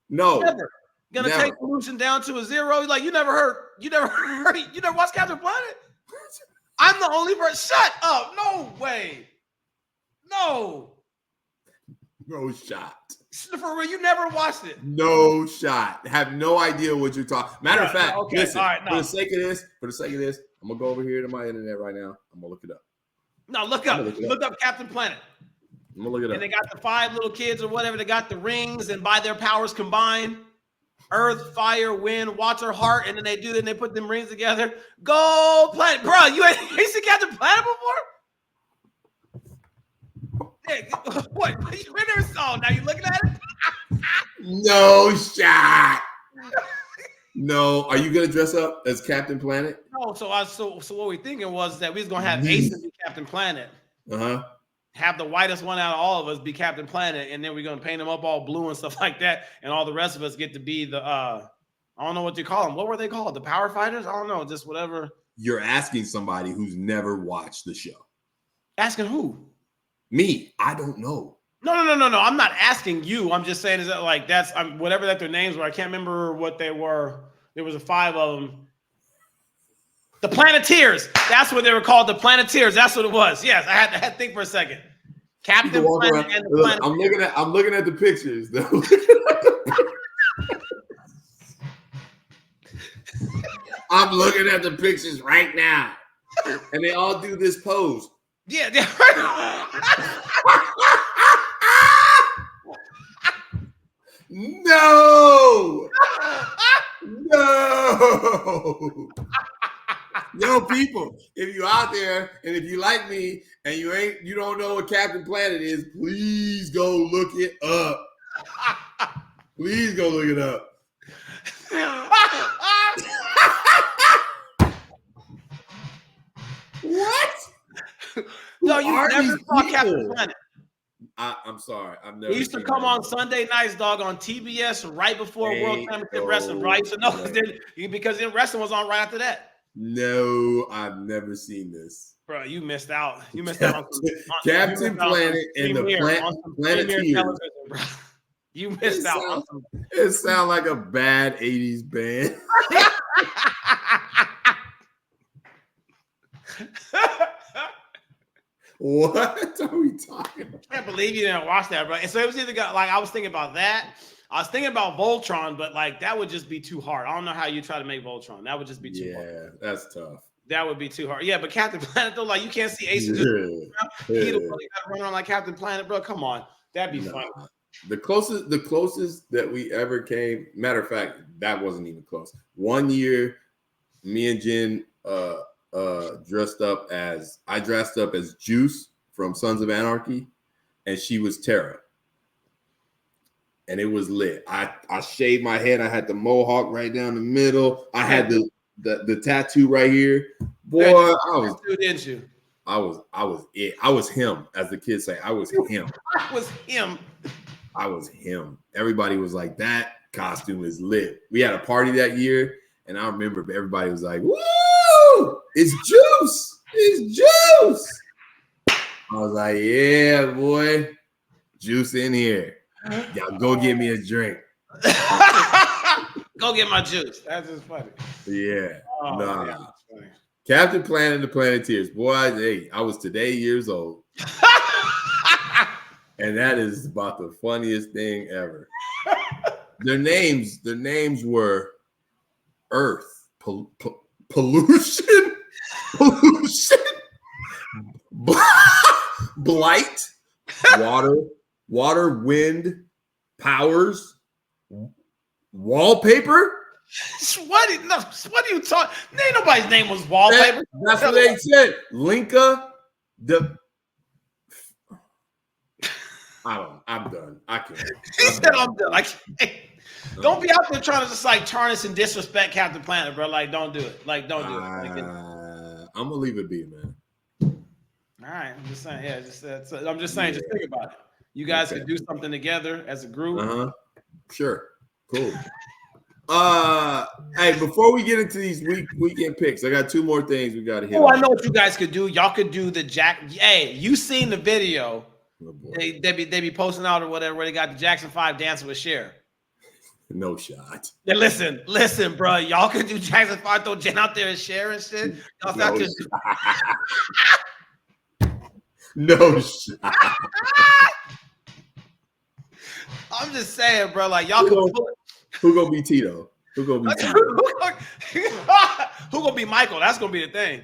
S2: No.
S1: Never. Gonna take pollution down to a zero. Like you never watched Captain Planet? I'm the only person. Shut up. No way. No
S2: shot.
S1: For real, you never watched it.
S2: No shot. Have no idea what you're talking. Matter of fact,
S1: okay.
S2: Listen.
S1: All right, no.
S2: For the sake of this, I'm gonna go over here to my internet right now. I'm gonna look it up.
S1: No, look up Captain Planet.
S2: I'm gonna look it up.
S1: And they got the 5 little kids or whatever. They got the rings, and by their powers combined, earth, fire, wind, water, heart, and then they do that. And they put them rings together. Go Planet, bro! You ain't seen Captain Planet before? What? You never saw? Now you looking at it?
S2: No shot. No. Are you gonna dress up as Captain Planet?
S1: No. So what we thinking was that we was gonna have Ace be Captain Planet. Have the whitest one out of all of us be Captain Planet, and then we're gonna paint him up all blue and stuff like that, and all the rest of us get to be the I don't know what you call them. What were they called? The Power Fighters? I don't know. Just whatever.
S2: You're asking somebody who's never watched the show.
S1: Asking who?
S2: Me. I don't know.
S1: No. I'm not asking you. I'm just saying is that like that's whatever that their names were. I can't remember what they were. There was 5 of them. The Planeteers. That's what they were called. The Planeteers. That's what it was. Yes, I had to think for a second. Captain Planet and the Planeteers.
S2: I'm looking at the pictures though. I'm looking at the pictures right now, and they all do this pose.
S1: Yeah.
S2: No. Yo, people, if you out there and if you like me and you don't know what Captain Planet is, please go look it up. Please go look it up. What?
S1: No, you never saw Captain Planet.
S2: I'm sorry. I've never.
S1: He used to come on Sunday nights, dog, on TBS right before World Championship Wrestling, bro. I used to know because then wrestling was on right after that.
S2: No, I've never seen this.
S1: Bro, you missed out. You missed out on
S2: Captain Planet and the Planeteers.
S1: You missed out.
S2: It sounds like a bad 80s band. What are we talking about?
S1: I can't believe you didn't watch that, bro. And so it was either I was thinking about that. I was thinking about Voltron, but like that would just be too hard. I don't know how you try to make Voltron. That would just be too hard.
S2: Yeah, that's tough.
S1: That would be too hard. Yeah, but Captain Planet though, like you can't see Ace just he'd really gotta run around like Captain Planet, bro. Come on, that'd be fun.
S2: The closest that we ever came. Matter of fact, that wasn't even close. One year, me and Jen dressed up as Juice from Sons of Anarchy, and she was Tara. And it was lit. I shaved my head. I had the mohawk right down the middle. I had the tattoo right here. Boy,
S1: didn't you?
S2: I was it. I was him, as the kids say. I was him. I was him. Everybody was like, that costume is lit. We had a party that year, and I remember everybody was like, woo! It's Juice! It's Juice! I was like, yeah, boy. Juice in here. Y'all go get me a drink.
S1: Go get my juice. That's just funny.
S2: Yeah.
S1: Oh,
S2: nah.
S1: Man,
S2: Captain Planet and the Planeteers. Boy, I was today years old. And that is about the funniest thing ever. Their names were Earth, pollution, blight, water, wind, powers, wallpaper.
S1: What are you talking? Ain't nobody's name was wallpaper.
S2: That's what they said. Linka, I'm done. I can't.
S1: He said I'm done. I can't. Don't be out there trying to just like tarnish and disrespect Captain Planet, bro. Like, don't do it. Like, don't do it. Like,
S2: I'm gonna leave it be, man.
S1: All right, I'm just saying. Yeah, I'm just saying. Just think about it. You guys could do something together as a group.
S2: Sure. Cool. Hey, before we get into these weekend picks, I got two more things we got to hit.
S1: Oh, I know what you guys could do. Y'all could do the Jack. Hey, you seen the video?
S2: Oh,
S1: They be posting out or whatever where they got the Jackson 5 dancing with Cher.
S2: No shot.
S1: Yeah, listen, bro. Y'all could do Jackson 5 throw Jen out there and Cher and shit. Y'all out there.
S2: No shot.
S1: I'm just saying, bro. Like y'all could.
S2: Who gonna be Tito? Who gonna be Tito?
S1: Who gonna be Michael? That's gonna be the thing.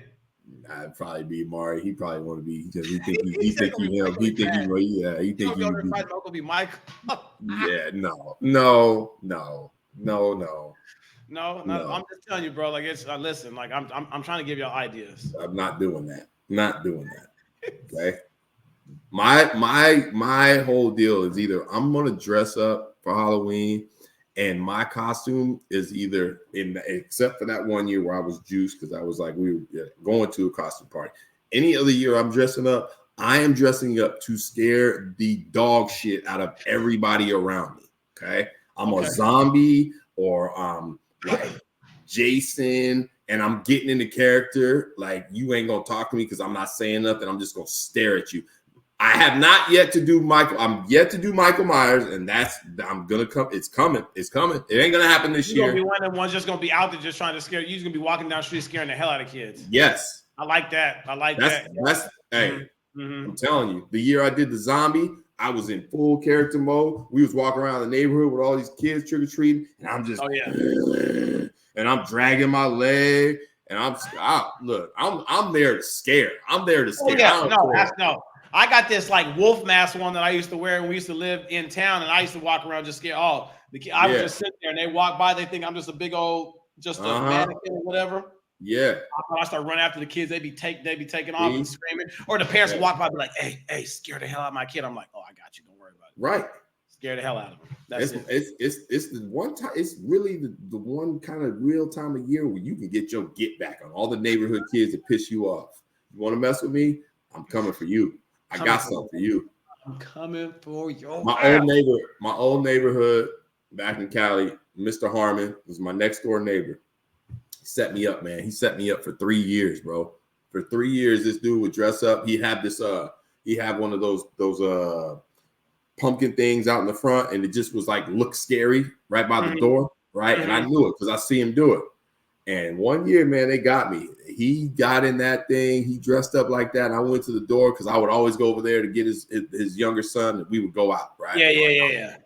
S2: I'd probably be Mari. He probably want to be because he think he him. He think he would be.
S1: Michael be Michael.
S2: Yeah, no.
S1: I'm just telling you, bro. Like it's listen. Like I'm trying to give y'all ideas.
S2: I'm not doing that. Not doing that. Okay. My whole deal is either I'm gonna dress up for Halloween, and my costume is either except for that one year where I was juiced because I was like we were going to a costume party. Any other year I'm dressing up, I am dressing up to scare the dog shit out of everybody around me. Okay, I'm a zombie or like Jason. And I'm getting into character. Like you ain't gonna talk to me because I'm not saying nothing. I'm just gonna stare at you. I have not yet to do Michael. I'm yet to do Michael Myers, and I'm gonna come. It's coming. It's coming. It ain't gonna happen this year.
S1: You're gonna be one of the ones just gonna be out there just trying to scare you. You're gonna be walking down the street scaring the hell out of kids.
S2: Yes,
S1: I like that.
S2: That's hey. I'm telling you, the year I did the zombie, I was in full character mode. We was walking around the neighborhood with all these kids trick or treating, and I'm just and I'm dragging my leg, and I'm there to scare. I'm there to scare.
S1: No. I got this like wolf mask one that I used to wear when we used to live in town, and I used to walk around just scare. I would just sit there, and they walk by, they think I'm just a big old a mannequin or whatever.
S2: Yeah.
S1: I start running after the kids. They be taking off and screaming, or the parents would walk by and be like, "Hey, scare the hell out of my kid." I'm like, "Oh, I got you. Don't worry about it."
S2: Right.
S1: Scare the hell out of them.
S2: It's the one time. It's really the one kind of real time of year where you can get your get back on all the neighborhood kids that piss you off. You want to mess with me? I'm coming for you. I got something for you.
S1: I'm coming for you.
S2: My old neighborhood back in Cali, Mr. Harmon was my next door neighbor. He set me up, man. He set me up for 3 years, bro. For 3 years, this dude would dress up. He had one of those pumpkin things out in the front, and it just was like look scary right by the door, right? And I knew it because I see him do it. And one year, man, they got me. He got in that thing. He dressed up like that. And I went to the door because I would always go over there to get his younger son, and we would go out, right?
S1: Yeah.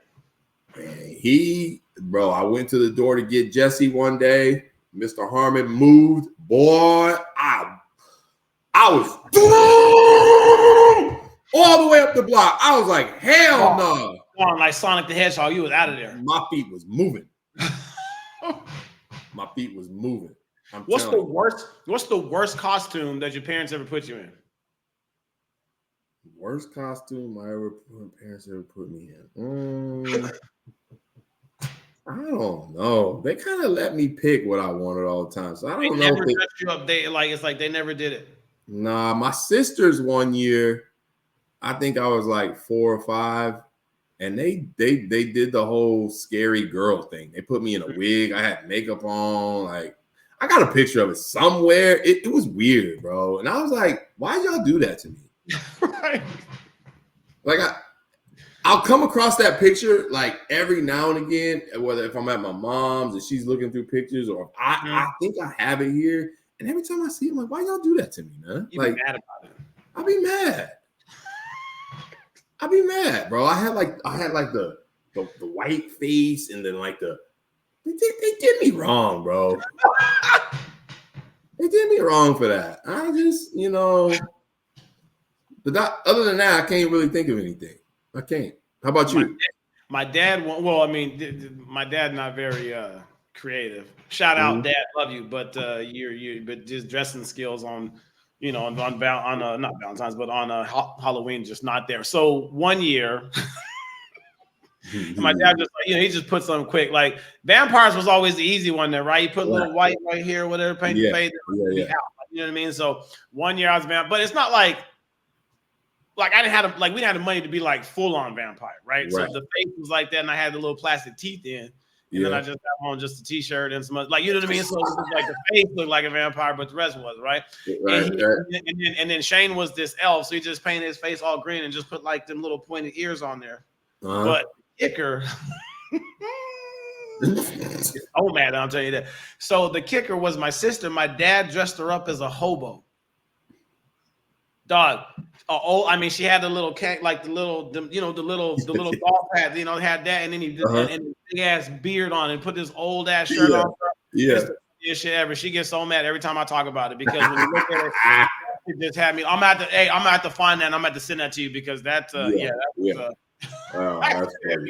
S2: And I went to the door to get Jesse one day. Mr. Harmon moved. Boy, I was all the way up the block. I was like, hell no.
S1: Like Sonic the Hedgehog, you was out of there.
S2: My feet was moving. My feet was moving.
S1: What's the worst costume that your parents ever put you in?
S2: Worst costume my parents ever put me in. I don't know. They kind of let me pick what I wanted all the time. So I don't know.
S1: Never dressed you up. It's like they never did it.
S2: Nah, my sisters one year, I think I was like 4 or 5, and they did the whole scary girl thing. They put me in a wig. I had makeup on. Like I got a picture of it somewhere. It was weird, bro. And I was like, why y'all do that to me?
S1: Right.
S2: Like I'll come across that picture like every now and again, whether if I'm at my mom's and she's looking through pictures, or I think I have it here. And every time I see it, I'm like, why y'all do that to me, man?
S1: You be mad about it.
S2: I'll be mad, bro. I had like the white face, and then like they did me wrong, bro. They did me wrong for that. I just, other than that, I can't really think of anything. I can't. How about you?
S1: My dad. Well, I mean, my dad not very creative. Shout out, Dad, love you, but but just dressing skills on, not Valentine's, but on Halloween, just not there. So one year, my dad just he just put something quick. Like vampires was always the easy one there, right? You put a little white right here, whatever, paint the face, you know what I mean? So one year I was vampire, but it's not like I didn't have we didn't have the money to be like full on vampire, right? So the face was like that, and I had the little plastic teeth in. And then I just got on just a t-shirt and some like, you know what I mean? So it was like the face looked like a vampire, but the rest was right. And then Shane was this elf, so he just painted his face all green and just put like them little pointed ears on there. But kicker, oh man, I'll tell you that. So the kicker was my sister. My dad dressed her up as a hobo. Dog. I mean, she had the little cat, like the little golf hat, had that, and then he did and big ass beard on and put this old ass shirt on. Yeah, shit ever. She gets so mad every time I talk about it because when you look at it, it just had me. I'm gonna have to find that. And I'm gonna have to send that to you because that was be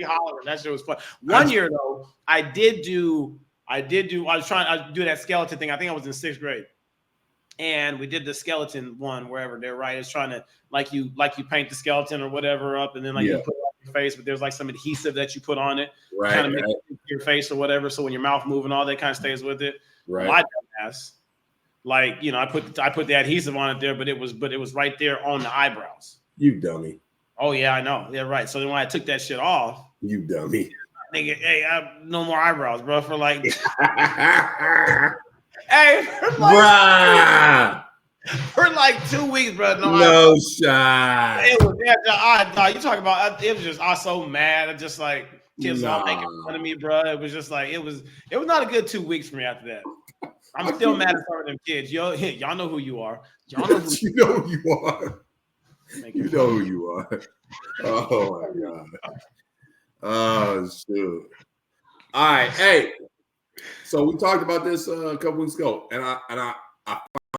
S1: hollering. That shit was fun. One year though, I was trying to do that skeleton thing. I think I was in 6th grade. And we did the skeleton one wherever they're right. It's trying to like you paint the skeleton or whatever up, and then you put it on your face, but there's like some adhesive that you put on it, kind of make it your face or whatever. So when your mouth moving, all that kind of stays with it. Right. My dumbass, like I put the adhesive on it there, but it was right there on the eyebrows.
S2: You dummy.
S1: Oh yeah, I know. Yeah, right. So then when I took that shit off,
S2: you dummy.
S1: Nigga, hey, I have no more eyebrows, bro. For like. Hey, for like 2 weeks, bro.
S2: No shot.
S1: It was you talking about? It was just I was so mad. I just like kids all making fun of me, bro. It was just like it was not a good 2 weeks for me after that. I'm still mad at some of them kids. Y'all know who you are. Y'all know who
S2: you know who you are. You know who you are. Oh my god. Oh shoot. All right, hey. So we talked about this a couple weeks ago, and I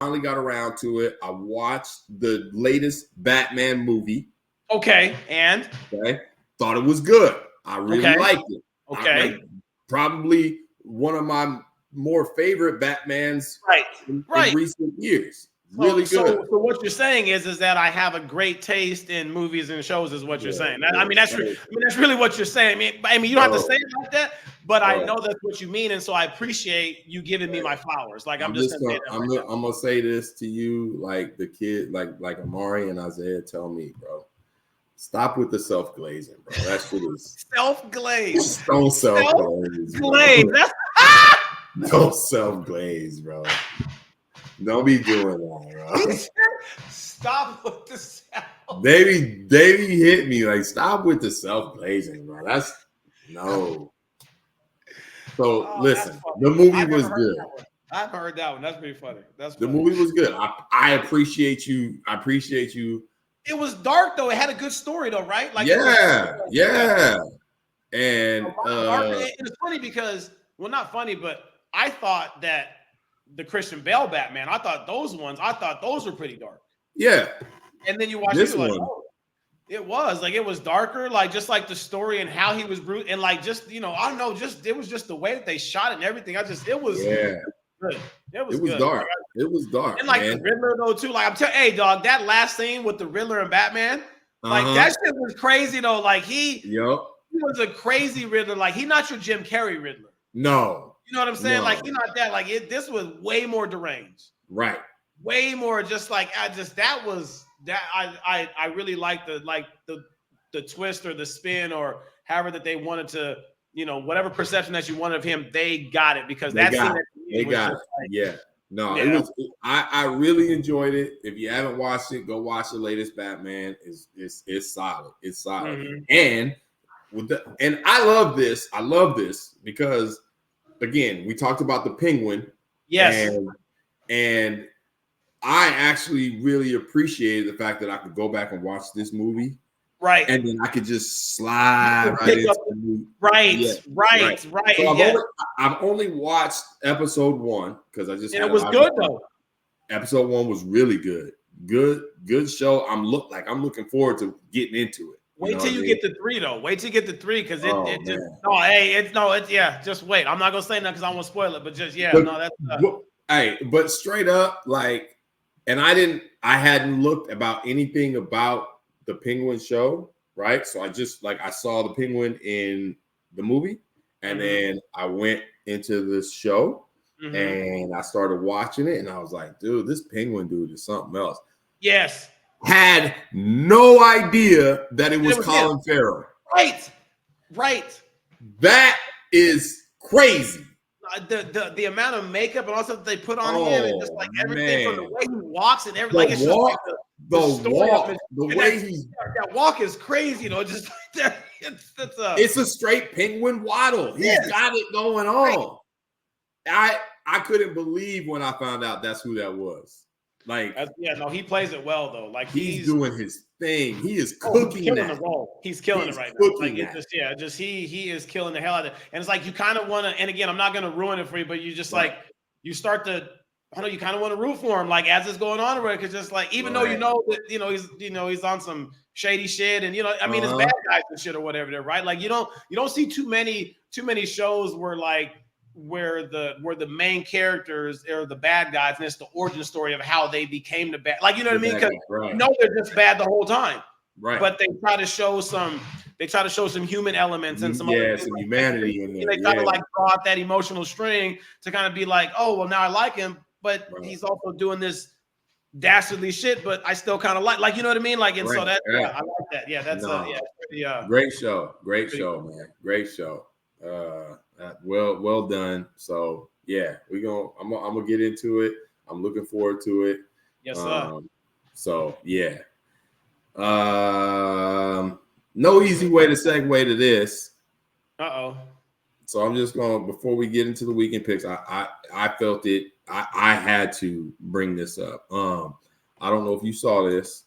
S2: finally got around to it. I watched the latest Batman movie.
S1: Okay, and
S2: thought it was good. I really liked it.
S1: Okay,
S2: probably one of my more favorite Batmans in recent years. Really good.
S1: So what you're saying is that I have a great taste in movies and shows, is what you're saying. That's really what you're saying. I mean, you don't have to say it like that, but I know that's what you mean, and so I appreciate you giving me my flowers. Like I'm
S2: gonna say this to you, like the kid, like Amari and Isaiah tell me, bro. Stop with the self-glazing, bro. That shit is
S1: self-glaze.
S2: Don't self-glaze. Don't self-glaze, bro. Don't be doing that, bro.
S1: Stop with the self.
S2: Davey hit me like, stop with the self-glazing, bro. That's no. So listen, the movie was good.
S1: I've heard that one. That's pretty funny.
S2: The movie was good. I appreciate you. I appreciate you.
S1: It was dark though. It had a good story though, right? Like
S2: yeah. And
S1: it's funny because, well, not funny, but I thought that the Christian Bale Batman, I thought those were pretty dark.
S2: Yeah.
S1: And then you watch this one. Like, oh, it was darker, like just like the story and how he was brute and like just, I don't know, it was just the way that they shot it and everything. It was good. It was good.
S2: Dark. It was dark.
S1: And like the Riddler though too. Like I'm telling hey dog, that last scene with the Riddler and Batman, like that shit was crazy though. Like he was a crazy Riddler. Like he's not your Jim Carrey Riddler.
S2: No.
S1: You know what I'm saying? No. Like he's not that. Like this was way more deranged.
S2: Right.
S1: Way more. Just like I really liked the twist or the spin or however that they wanted to, whatever perception that you wanted of him, they got it because
S2: they got it. It was. I really enjoyed it. If you haven't watched it, go watch the latest Batman. It's solid. It's solid. Mm-hmm. And I love this. I love this because. Again, we talked about the Penguin.
S1: Yes.
S2: And I actually really appreciated the fact that I could go back and watch this movie.
S1: Right.
S2: And then I could just slide right into the movie.
S1: Right.
S2: So I've only watched episode 1 because I just
S1: it was good though.
S2: Episode 1 was really good. Good show. I'm looking forward to getting into it.
S1: Wait till you get to 3 though. Wait till you get to 3 because just wait. I'm not gonna say nothing because I won't spoil it, but
S2: but straight up, like, and I hadn't looked about anything about the Penguin show, right? So I just I saw the Penguin in the movie, and then I went into this show and I started watching it, and I was like, dude, this Penguin dude is something else.
S1: Yes.
S2: Had no idea that it was Colin Farrell.
S1: Right.
S2: That is crazy.
S1: The amount of makeup and also that they put on him, and just like everything from the way he walks and everything, like it's just like the story of it.
S2: The way he's
S1: that walk is crazy, just like
S2: it's a straight penguin waddle. He's got it going on. I couldn't believe when I found out that's who that was. Like,
S1: he plays it well though. Like
S2: he's doing his thing. He is cooking
S1: killing the role. He's killing it right now. Like he is killing the hell out of it. And it's like you kind of want to. And again, I'm not going to ruin it for you, but you just like you start to. I know you kind of want to root for him, like as it's going on, right? Because just like even though that he's on some shady shit, and I mean it's bad guys and shit or whatever, there, right? Like you don't see too many shows where the main characters are the bad guys, and it's the origin story of how they became the bad. Like you know what I mean? Because they're just bad the whole time,
S2: right?
S1: But they try to show some human elements and some
S2: humanity in there.
S1: They try to like draw out that emotional string to kind of be like, oh well, now I like him. But he's also doing this dastardly shit, but I still kind of like you know what I mean? Like, and so that I like that. Yeah, that's
S2: great show, man, great show. Well done. So yeah, I'm gonna get into it. I'm looking forward to it.
S1: Yes, sir.
S2: So yeah. No easy way to segue to this. So I'm just going, before we get into the weekend picks, I felt it. I had to bring this up. I don't know if you saw this.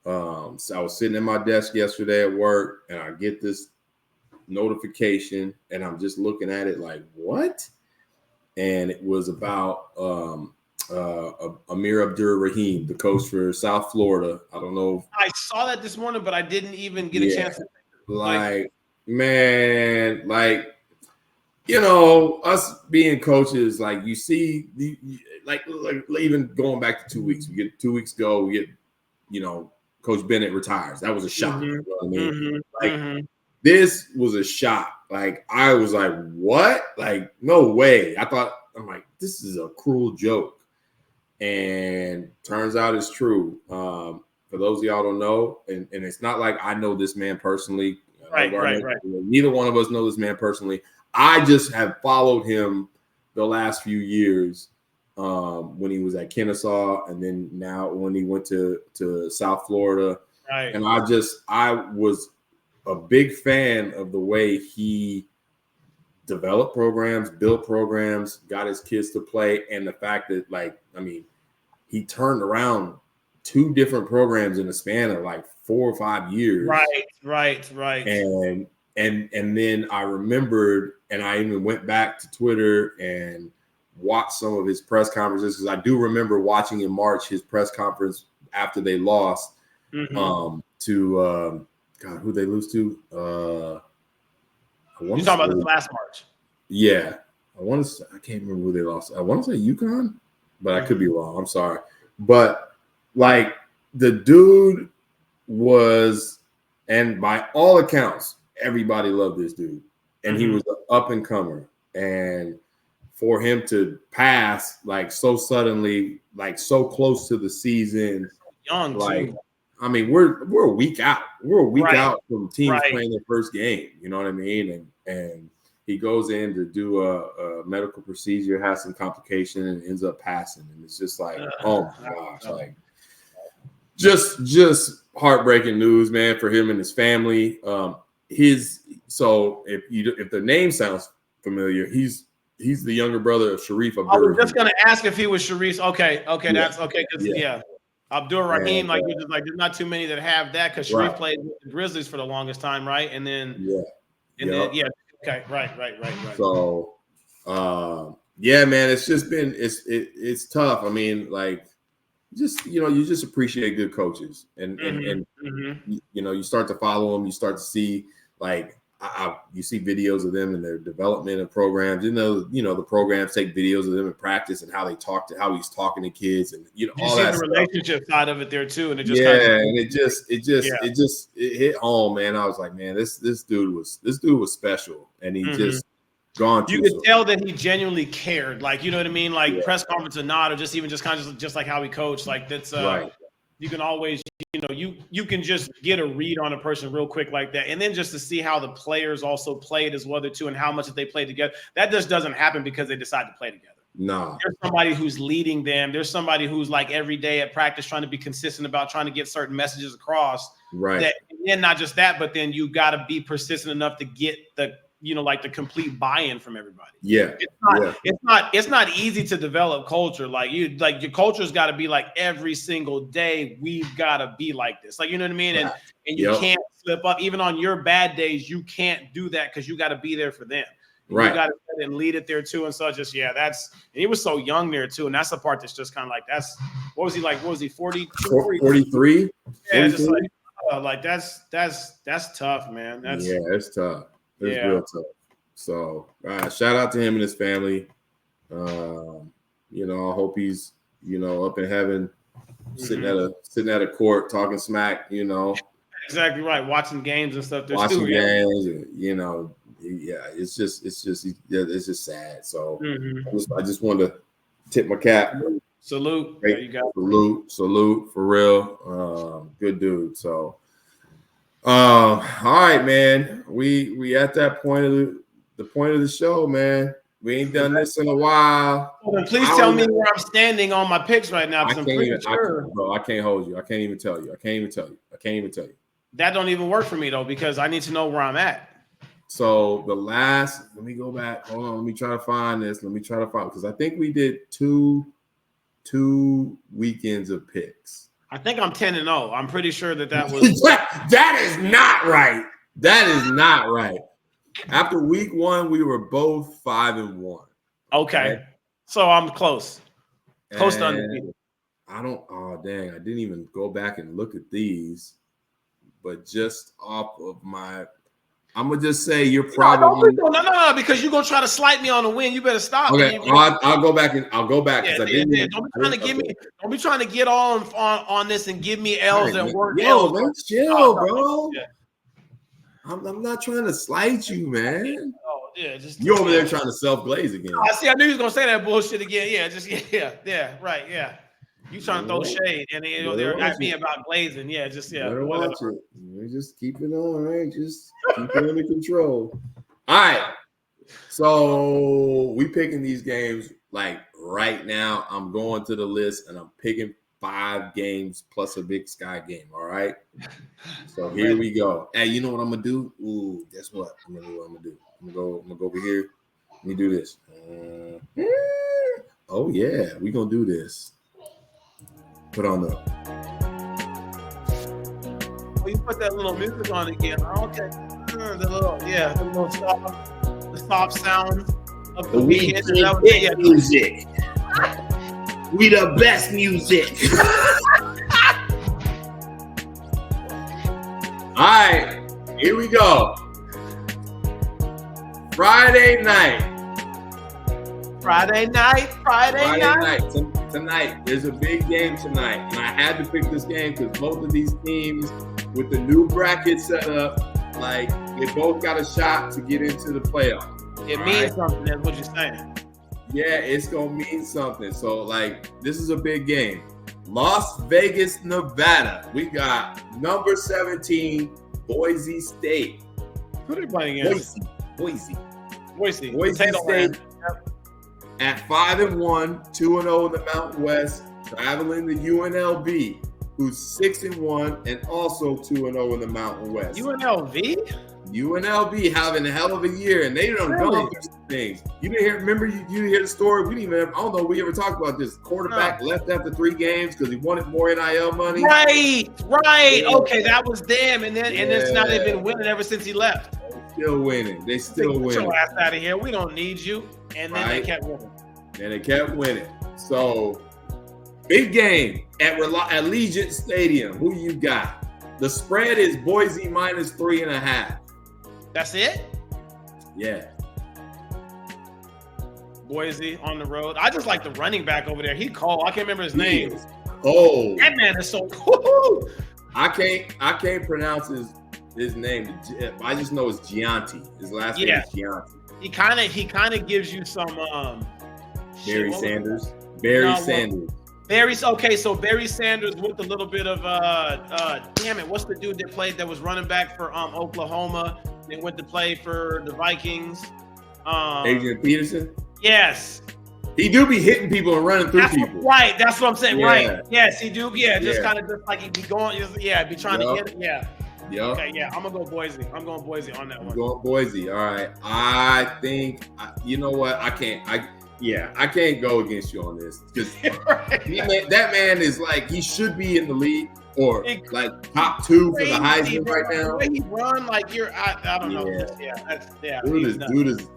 S2: So I was sitting at my desk yesterday at work, and I get this notification, and I'm just looking at it like, what? And it was about Amir Abdur-Rahim, the coach for South Florida. I don't know.
S1: I saw that this morning, but I didn't even get a chance to
S2: man, us being coaches, like you see, like even going back to 2 weeks, we get 2 weeks ago, we get, Coach Bennett retires. That was a shock. You know what I mean? This was a shock. Like, I was like, what? Like, no way. I'm like, this is a cruel joke. And turns out it's true. For those of y'all don't know, and it's not like I know this man personally. Right. Neither one of us know this man personally. I just have followed him the last few years when he was at Kennesaw, and then now when he went to South Florida.
S1: Right.
S2: And I was a big fan of the way he developed programs, built programs, got his kids to play, and the fact that, he turned around 2 different programs in the span of 4 or 5 years.
S1: Right.
S2: And then I remembered, and I even went back to Twitter and watched some of his press conferences, because I do remember watching in March his press conference after they lost to who they lose to?
S1: You're talking about this last March.
S2: Yeah. I can't remember who they lost. I want to say UConn, but I could be wrong. I'm sorry. But the dude was, and by all accounts, everybody loved this dude. And he was an up and comer. And for him to pass so suddenly, so close to the season,
S1: young, too.
S2: I mean, we're a week out. We're a week out from teams playing their first game. You know what I mean? And he goes in to do a medical procedure, has some complication, and ends up passing. And it's just oh my gosh, just heartbreaking news, man, for him and his family. So if the name sounds familiar, he's the younger brother of Sharif Abdur.
S1: I was just gonna ask if he was Sharif. Okay, that's okay. Because Abdur-Rahim, there's not too many that have that, because Sharif played with the Grizzlies for the longest time, right? And then okay, right.
S2: So, man, it's just been it's tough. I mean, you just appreciate good coaches, and you start to follow them. You start to see you see videos of them and their development and programs. The programs take videos of them in practice and how he's talking to kids, and all that.
S1: The relationship side of it there too, and it just
S2: it hit home, man. I was like, man, this dude was special, and he just gone.
S1: You could tell that he genuinely cared, you know what I mean, press conference or not, or just kind of just like how he coached, that's right. You can always you can just get a read on a person real quick like that, and then just to see how the players also played as well too, and how much that they played together. That just doesn't happen because they decide to play together.
S2: No,
S1: there's somebody who's leading them. There's somebody who's like every day at practice trying to be consistent about trying to get certain messages across.
S2: Right.
S1: That, and not just that, but then you got to be persistent enough to get the like the complete buy-in from everybody.
S2: Yeah.
S1: It's not easy to develop culture. Like your culture's got to be like every single day we've got to be like this. Like, you know what I mean? And you can't slip up. Even on your bad days, you can't do that because you got to be there for them.
S2: Right.
S1: You got to sit and lead it there too. And so and he was so young there too. And that's the part that's just kind of like, what was he like? What was he, 42?
S2: 43?
S1: Yeah, just like that's tough, man.
S2: It's tough. It's real tough. So shout out to him and his family. I hope he's, up in heaven, sitting at a court talking smack,
S1: Exactly right. Watching games and stuff.
S2: Watching games, it's just sad. So I just wanted to tip my cap.
S1: Salute.
S2: Great.
S1: There you go.
S2: Salute for real. Good dude. So all right, man. We at that point of the show, man. We ain't done this in a while.
S1: Well, then please tell me where I'm standing on my picks right now, because I'm pretty sure.
S2: Bro, I can't hold you. I can't even tell you.
S1: That don't even work for me though, because I need to know where I'm at.
S2: So let me go back. Hold on. Let me try to find this. Because I think we did two weekends of picks.
S1: I think I'm 10-0. I'm pretty sure that was.
S2: That is not right. That is not right. After week 1, we were both 5-1.
S1: Okay. So I'm close. Close to undefeated.
S2: I didn't even go back and look at these. But just off of I'm gonna just say you're probably
S1: no, because you're gonna try to slight me on a win. You better stop.
S2: Okay, I'll go back because I didn't.
S1: Don't be trying to get on this and give me L's and work.
S2: Man, chill, bro. Yeah. I'm not trying to slight you, man.
S1: Oh yeah,
S2: you over there trying to self-glaze again.
S1: I knew he was gonna say that bullshit again. Yeah, right, yeah. You trying to throw shade, and they're at me about glazing. Yeah,
S2: Better watch it. You just keep it on, right? Just keep it under control. All right. So we picking these games like right now. I'm going to the list and I'm picking 5 games plus a Big Sky game. All right. So here we go. Hey, you know what I'm gonna do? Ooh, guess what? I'm gonna do. I'm gonna go over here. Let me do this. Oh yeah, we gonna do this. Put on the.
S1: Oh, you put that little music on again. Okay. The soft sound of the weekend.
S2: Music. We the best music. All right, here we go. Friday night. Tonight, there's a big game tonight, and I had to pick this game because both of these teams, with the new bracket set up, like they both got a shot to get into the playoff.
S1: It means something. That's what you're saying.
S2: Yeah, it's gonna mean something. So, like, this is a big game. Las Vegas, Nevada. We got number 17, Boise State.
S1: Who are they playing against?
S2: Boise
S1: State.
S2: At 5-1, 2-0 in the Mountain West, traveling to UNLV, who's 6-1 and also 2-0 in the Mountain West. UNLV having a hell of a year, and they done gone through some things. You didn't hear? Remember, you hear the story? We didn't even. I don't know. We ever talked about this? Quarterback left after 3 games because he wanted more NIL money.
S1: Right. Yeah. Okay, that was them, and it's now they've been winning ever since he left.
S2: Still winning. They still winning.
S1: Get your ass out of here. We don't need you. And then they kept winning.
S2: So, big game at Allegiant Stadium. Who you got? The spread is Boise minus 3.5.
S1: That's it?
S2: Yeah.
S1: Boise on the road. I just like the running back over there. He called. I can't remember his name.
S2: Oh.
S1: That man is so cool.
S2: I can't pronounce his name. I just know it's Gianti. His last name is Gianti.
S1: He kind of gives you some
S2: Barry Sanders.
S1: Okay, so Barry Sanders with a little bit of damn it, what's the dude that played that was running back for Oklahoma and went to play for the Vikings?
S2: Adrian Peterson.
S1: Yes.
S2: He do be hitting people and running through people.
S1: Right, that's what I'm saying.
S2: Yeah.
S1: Right. Yes, he do. Yeah, just kind of just like he be going. Be trying to get it. Yeah.
S2: Yep.
S1: Okay, yeah, I'm gonna go Boise. I'm going Boise on that one.
S2: Going Boise. All right. I think you know what? I can't go against you on this because that man is like he should be in the league or like top 2 for the Heisman right now.
S1: The way he run, like I don't know.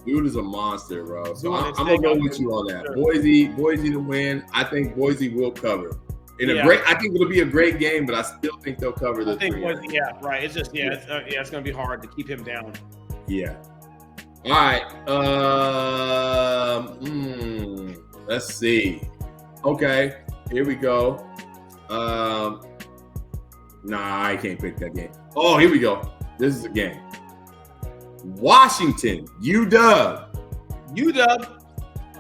S2: Dude is a monster, bro. So I'm gonna go with you on that. Sure. Boise to win. I think Boise will cover. I think it'll be a great game, but I still think they'll cover the 3.
S1: Boise, right. It's just it's gonna be hard to keep him down.
S2: Yeah. All right. Let's see. Okay, here we go. Nah, I can't pick that game. Oh, here we go. This is a game. Washington, UW.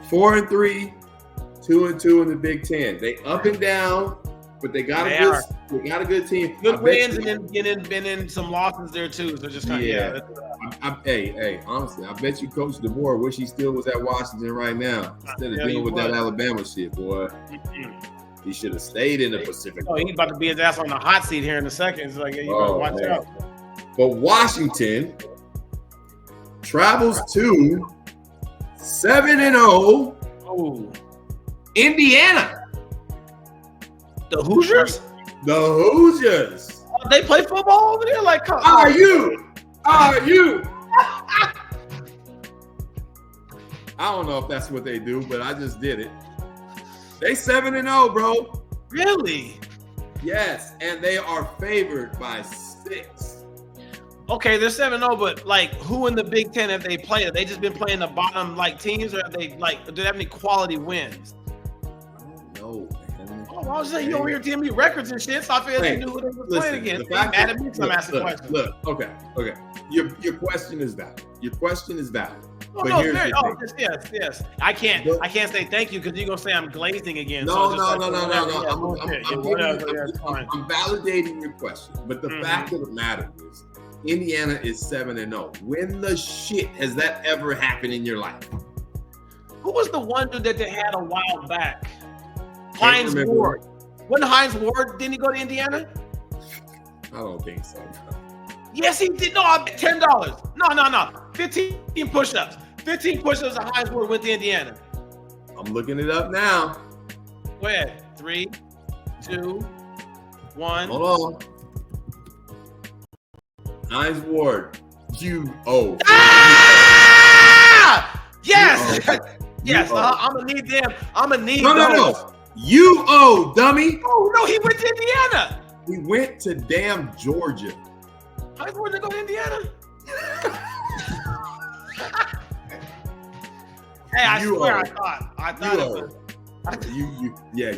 S2: 4-3, 2-2 in the Big Ten. They up and down, but they got a good team.
S1: Good wins and then been in some losses there too. So just kind of
S2: Hey, honestly, I bet you Coach DeBoer wish he still was at Washington right now instead of dealing with that Alabama shit, boy. He should have stayed in the Pacific.
S1: Oh, he's about to be his ass on the hot seat here in a second. It's like, you better watch out.
S2: But Washington travels to 7-0.
S1: Oh,
S2: Indiana.
S1: The Hoosiers. They play football over there. Like,
S2: are you? I don't know if that's what they do, but I just did it. They 7-0, bro.
S1: Really?
S2: Yes, and they are favored by 6.
S1: Okay, they're 7-0, but like, who in the Big Ten have they played? Have they just been playing the bottom like teams, or have they do they have any quality wins?
S2: I don't know, man.
S1: Oh, I was saying you over here giving me records and shit, so I figured you knew who they were playing against. Mad at me, so I'm asking questions.
S2: Look, okay. Your question is valid.
S1: Yes. I can't say thank you because you're gonna say I'm glazing again.
S2: No. I'm validating your question, but the fact of the matter is, Indiana is 7-0. When the shit has that ever happened in your life?
S1: Who was the one dude that they had a while back? Hines Ward. Wasn't Hines Ward? Didn't he go to Indiana?
S2: I don't think so.
S1: Yes, he did. No, I bet $10. No. 15 push-ups. 15 push-ups and Hines Ward went to Indiana.
S2: I'm looking it up now.
S1: Go ahead. 3, 2, 1.
S2: Hold on. Hines Ward. U-O.
S1: Yes! Yes, I'm going to need them. I'm going to need those.
S2: No. U-O, dummy.
S1: Oh, no, he went to Indiana.
S2: He went to damn Georgia.
S1: Hines Ward didn't go to Indiana? Hey, I swear, I thought it was.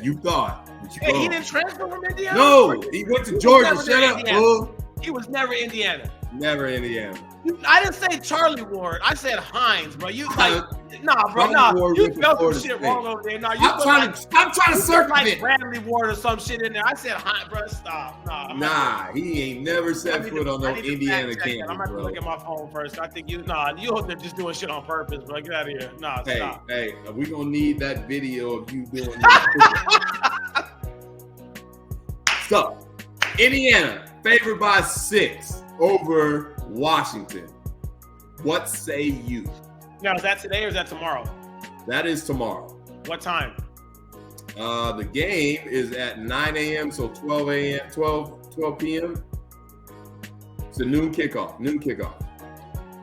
S2: You thought.
S1: Hey, he didn't transfer from Indiana?
S2: No, he went to Georgia. Shut up, fool.
S1: He was never Indiana.
S2: Never Indiana.
S1: I didn't say Charlie Ward. I said Hines, bro. You like, nah. You spelled some shit wrong over there. Nah,
S2: I'm trying to circle
S1: like Bradley Ward or some shit in there. I said Hines, bro. Stop.
S2: Nah, he ain't never set foot on no Indiana campus,
S1: I'm going to look at my phone first. I think you hope they're just doing shit on purpose, bro. Get out of here. Nah, stop.
S2: Hey, we gonna need that video of you doing that. So, Indiana favored by 6 over Washington. What say you?
S1: Now, is that today or is that tomorrow?
S2: That is tomorrow.
S1: What time?
S2: The game is at 9 a.m. So 12 p.m. It's a noon kickoff.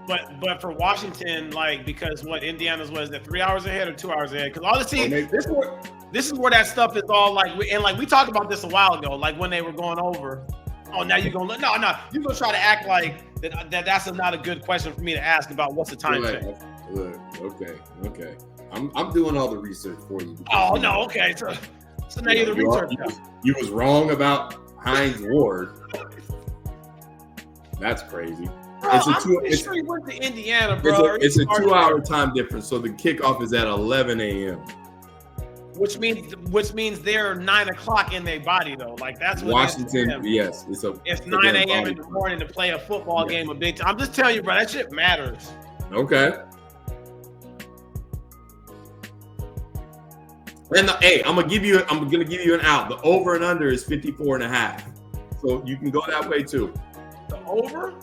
S1: But for Washington, like, because Indiana's was it 3 hours ahead or 2 hours ahead? Because honestly, this is where that stuff is all like, we talked about this a while ago, like when they were going over. Oh, now you're gonna you're gonna try to act like that's not a good question for me to ask about what's the time change.
S2: Okay. I'm doing all the research for you.
S1: Oh no, okay. So now you're the research guy.
S2: You was wrong about Hines Ward. That's crazy.
S1: Bro, I'm pretty sure he went to Indiana, bro.
S2: It's a 2-hour time difference, so the kickoff is at 11 a.m.
S1: Which means they're 9 o'clock in their body though. Like that's what
S2: Washington. Yes,
S1: it's 9 a.m. in the morning to play a football game a big time. I'm just telling you, bro, that shit matters.
S2: Okay. And I'm gonna give you an out. The over and under is 54.5. So you can go that way too.
S1: The over?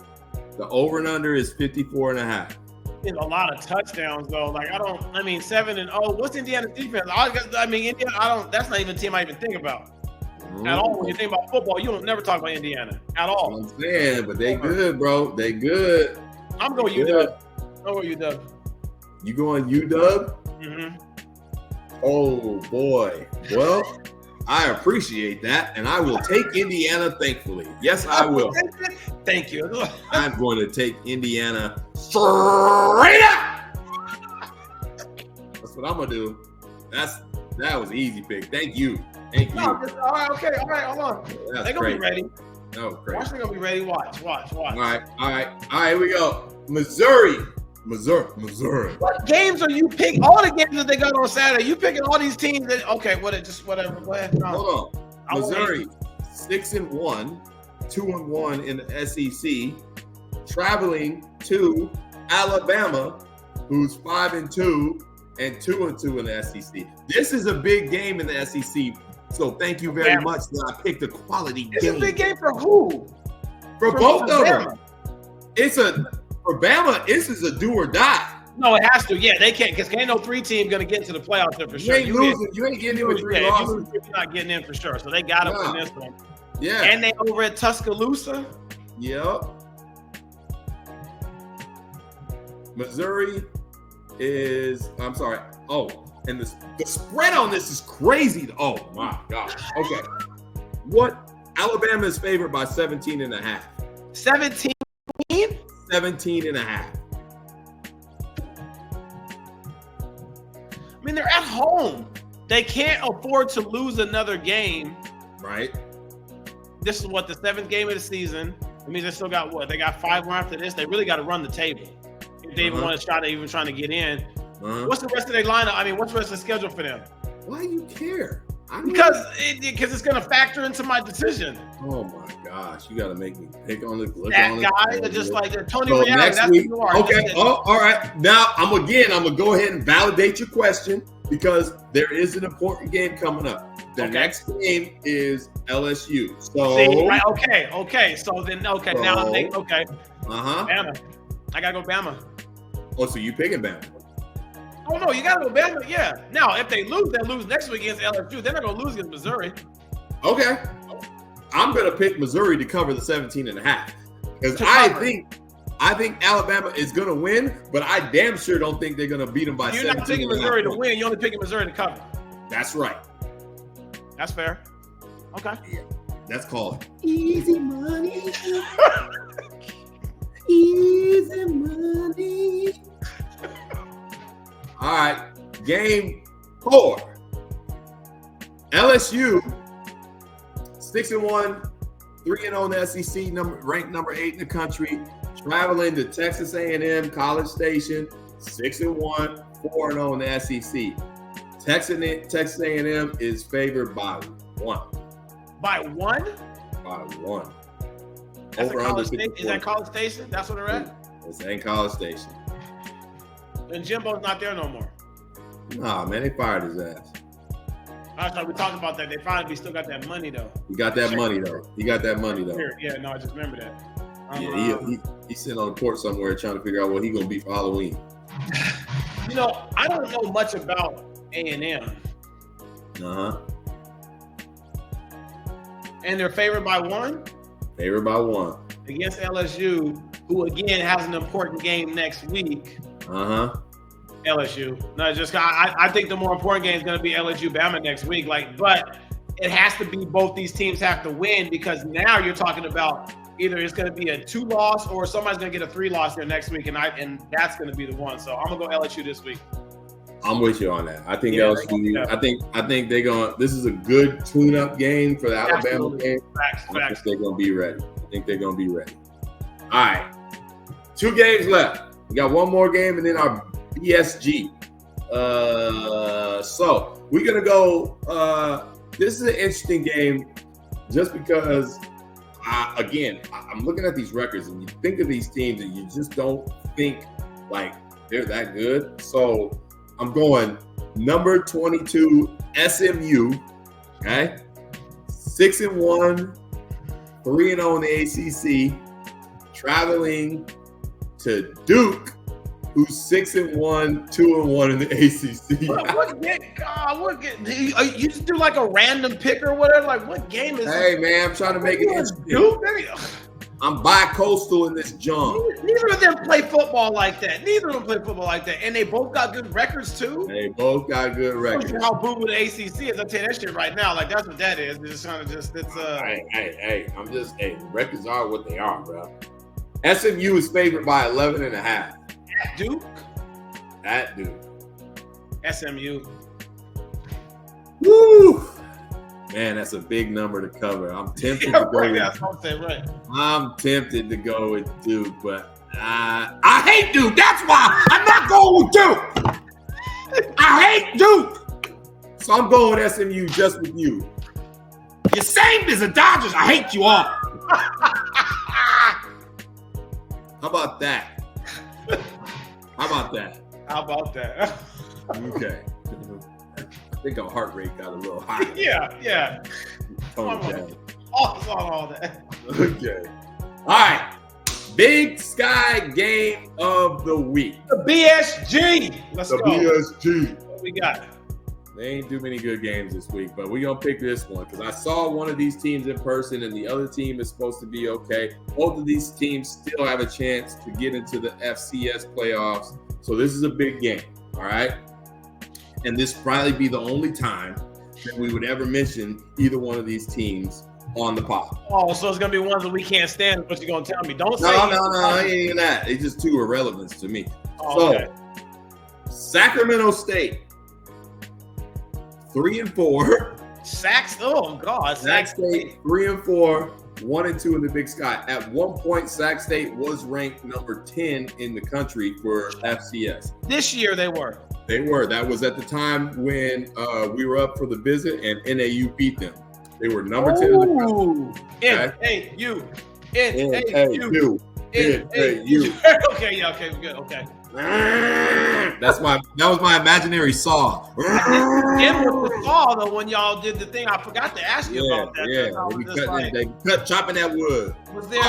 S2: The over and under is 54.5.
S1: It's a lot of touchdowns though. Like 7-0. What's Indiana's defense? Indiana, that's not even a team I even think about. At all. When you think about football, you don't never talk about Indiana at all.
S2: I'm saying, but they good, bro. They good.
S1: I'm going UW. I'm going UW.
S2: You going UW?
S1: Mm-hmm.
S2: Oh boy. Well, I appreciate that, and I will take Indiana. Thankfully, yes, I will.
S1: Thank you.
S2: I'm going to take Indiana straight up. That's what I'm gonna do. That was an easy pick. Thank you.
S1: All right, okay, all right, hold on. They're gonna be ready.
S2: No, great.
S1: Washington gonna be ready. Watch.
S2: All right. Here we go. Missouri. What
S1: games are you picking? All the games that they got on Saturday. You picking all these teams that whatever. Go ahead. No.
S2: Hold on. Missouri 6-1, 2-1 in the SEC, traveling to Alabama, who's 5-2 and 2-2 in the SEC. This is a big game in the SEC. So thank you very much that I picked a quality game.
S1: It's a big game for who?
S2: For both of them. For Bama, this is a do or die.
S1: No, it has to. Yeah, they can't because ain't no 3 team going to get into the playoffs there for sure.
S2: You ain't losing. You ain't getting in with 3 losses.
S1: You're not getting in for sure. So they got to win this one.
S2: Yeah.
S1: And they over at Tuscaloosa.
S2: Yep. Missouri is. I'm sorry. Oh, and the spread on this is crazy. Oh my gosh. Okay. What? Alabama is favored by 17.5.
S1: 17?
S2: 17.5.
S1: I mean, they're at home. They can't afford to lose another game.
S2: Right.
S1: This is what, the 7th game of the season. It means they still got what? They got 5 more after this. They really got to run the table if they even want to trying to get in. What's the rest of their lineup? I mean, what's the rest of the schedule for them?
S2: Why do you care?
S1: Because it's going to factor into my decision.
S2: Oh my gosh, you got to make me pick on the
S1: guy that just like Tony.
S2: So next week, okay. Oh, all right. Now I'm gonna go ahead and validate your question because there is an important game coming up. The next game is LSU. So
S1: okay. So then now I'm thinking, Bama. I gotta go Bama.
S2: Oh, so you picking Bama?
S1: Oh no, you gotta go Bama. Yeah. Now if they lose next week against LSU. They're not gonna lose against Missouri.
S2: Okay. I'm gonna pick Missouri to cover the 17.5 because I think Alabama is gonna win, but I damn sure don't think they're gonna beat them by 17.
S1: You're not picking Missouri to win. You're only picking Missouri to cover.
S2: That's right.
S1: That's fair. Okay.
S2: Yeah, that's called easy money. Easy money. All right, game 4. LSU 6-1, 3-0 in the SEC, ranked number 8 in the country. Traveling to Texas A&M, College Station, 6-1, 4-0 in the SEC. Texas A&M is favored by 1.
S1: By 1?
S2: By 1.
S1: That's is that College Station? That's what they're at?
S2: It's in College Station.
S1: And Jimbo's not there no more.
S2: Nah, man, they fired his ass.
S1: I thought we talked about that. They finally still got that money though.
S2: He got that money though.
S1: Yeah, no, I just remember that.
S2: Yeah, he's sitting on the porch somewhere trying to figure out what he's gonna be for Halloween.
S1: I don't know much about A&M. And they're favored by 1?
S2: Favored by 1.
S1: Against LSU, who again has an important game next week. LSU. No, just I think the more important game is going to be LSU Bama next week. But it has to be both these teams have to win because now you're talking about either it's going to be a 2-loss or somebody's going to get a 3-loss there next week, and that's going to be the one. So I'm gonna go LSU this week.
S2: I'm with you on that. I think LSU. Yeah. I think they're going. This is a good tune-up game for the Alabama game.
S1: Facts.
S2: I think they're going to be ready. All right, 2 games left. We got one more game and then our BSG. So we're gonna go. This is an interesting game, just because. I'm looking at these records, and you think of these teams, and you just don't think like they're that good. So I'm going number 22 SMU. Okay, 6-1, 3-0 in the ACC, traveling to Duke, who's 6-1, 2-1 in the ACC.
S1: You just do like a random pick or whatever? Like, what game is
S2: Hey, man, I'm trying to make it interesting. I'm bi-coastal in this junk.
S1: Neither of them play football like that. And they both got good records, too.
S2: They both got good records.
S1: How boo the ACC is. I'm telling you that shit right now. Like, that's what that is. It's just kind of just,
S2: Hey, records are what they are, bro. SMU is favored by 11.5.
S1: At Duke?
S2: At Duke.
S1: SMU.
S2: Woo! Man, that's a big number to cover. I'm tempted to go.
S1: Right.
S2: I'm tempted to go with Duke, but I hate Duke. That's why I'm not going with Duke. I hate Duke. So I'm going with SMU just with you. You're same as the Dodgers. I hate you all. How about that? Okay. I think our heart rate got a little high.
S1: Yeah.
S2: Tone it down.
S1: All that.
S2: Okay. All right. Big Sky game of the week.
S1: The BSG. Let's go.
S2: BSG.
S1: What we got?
S2: They ain't too many good games this week, but we're going to pick this one because I saw one of these teams in person and the other team is supposed to be okay. Both of these teams still have a chance to get into the FCS playoffs. So this is a big game. All right. And this probably be the only time that we would ever mention either one of these teams on the pod.
S1: Oh, so it's gonna be ones that we can't stand. What you gonna tell me? Don't say
S2: no, it ain't even that. It's just too irrelevant to me.
S1: Okay.
S2: Sacramento State, 3-4.
S1: Sac
S2: State, 3-4, 1-2 in the Big Sky. At one point, Sac State was ranked number 10 in the country for FCS.
S1: This year they were.
S2: That was at the time when we were up for the visit and NAU beat them. They were number 10 in the country.
S1: NAU. Okay, good. Okay.
S2: That was my imaginary saw.
S1: It was the saw though when y'all did the thing. I forgot to ask you about that.
S2: They chopping that wood.
S1: Was there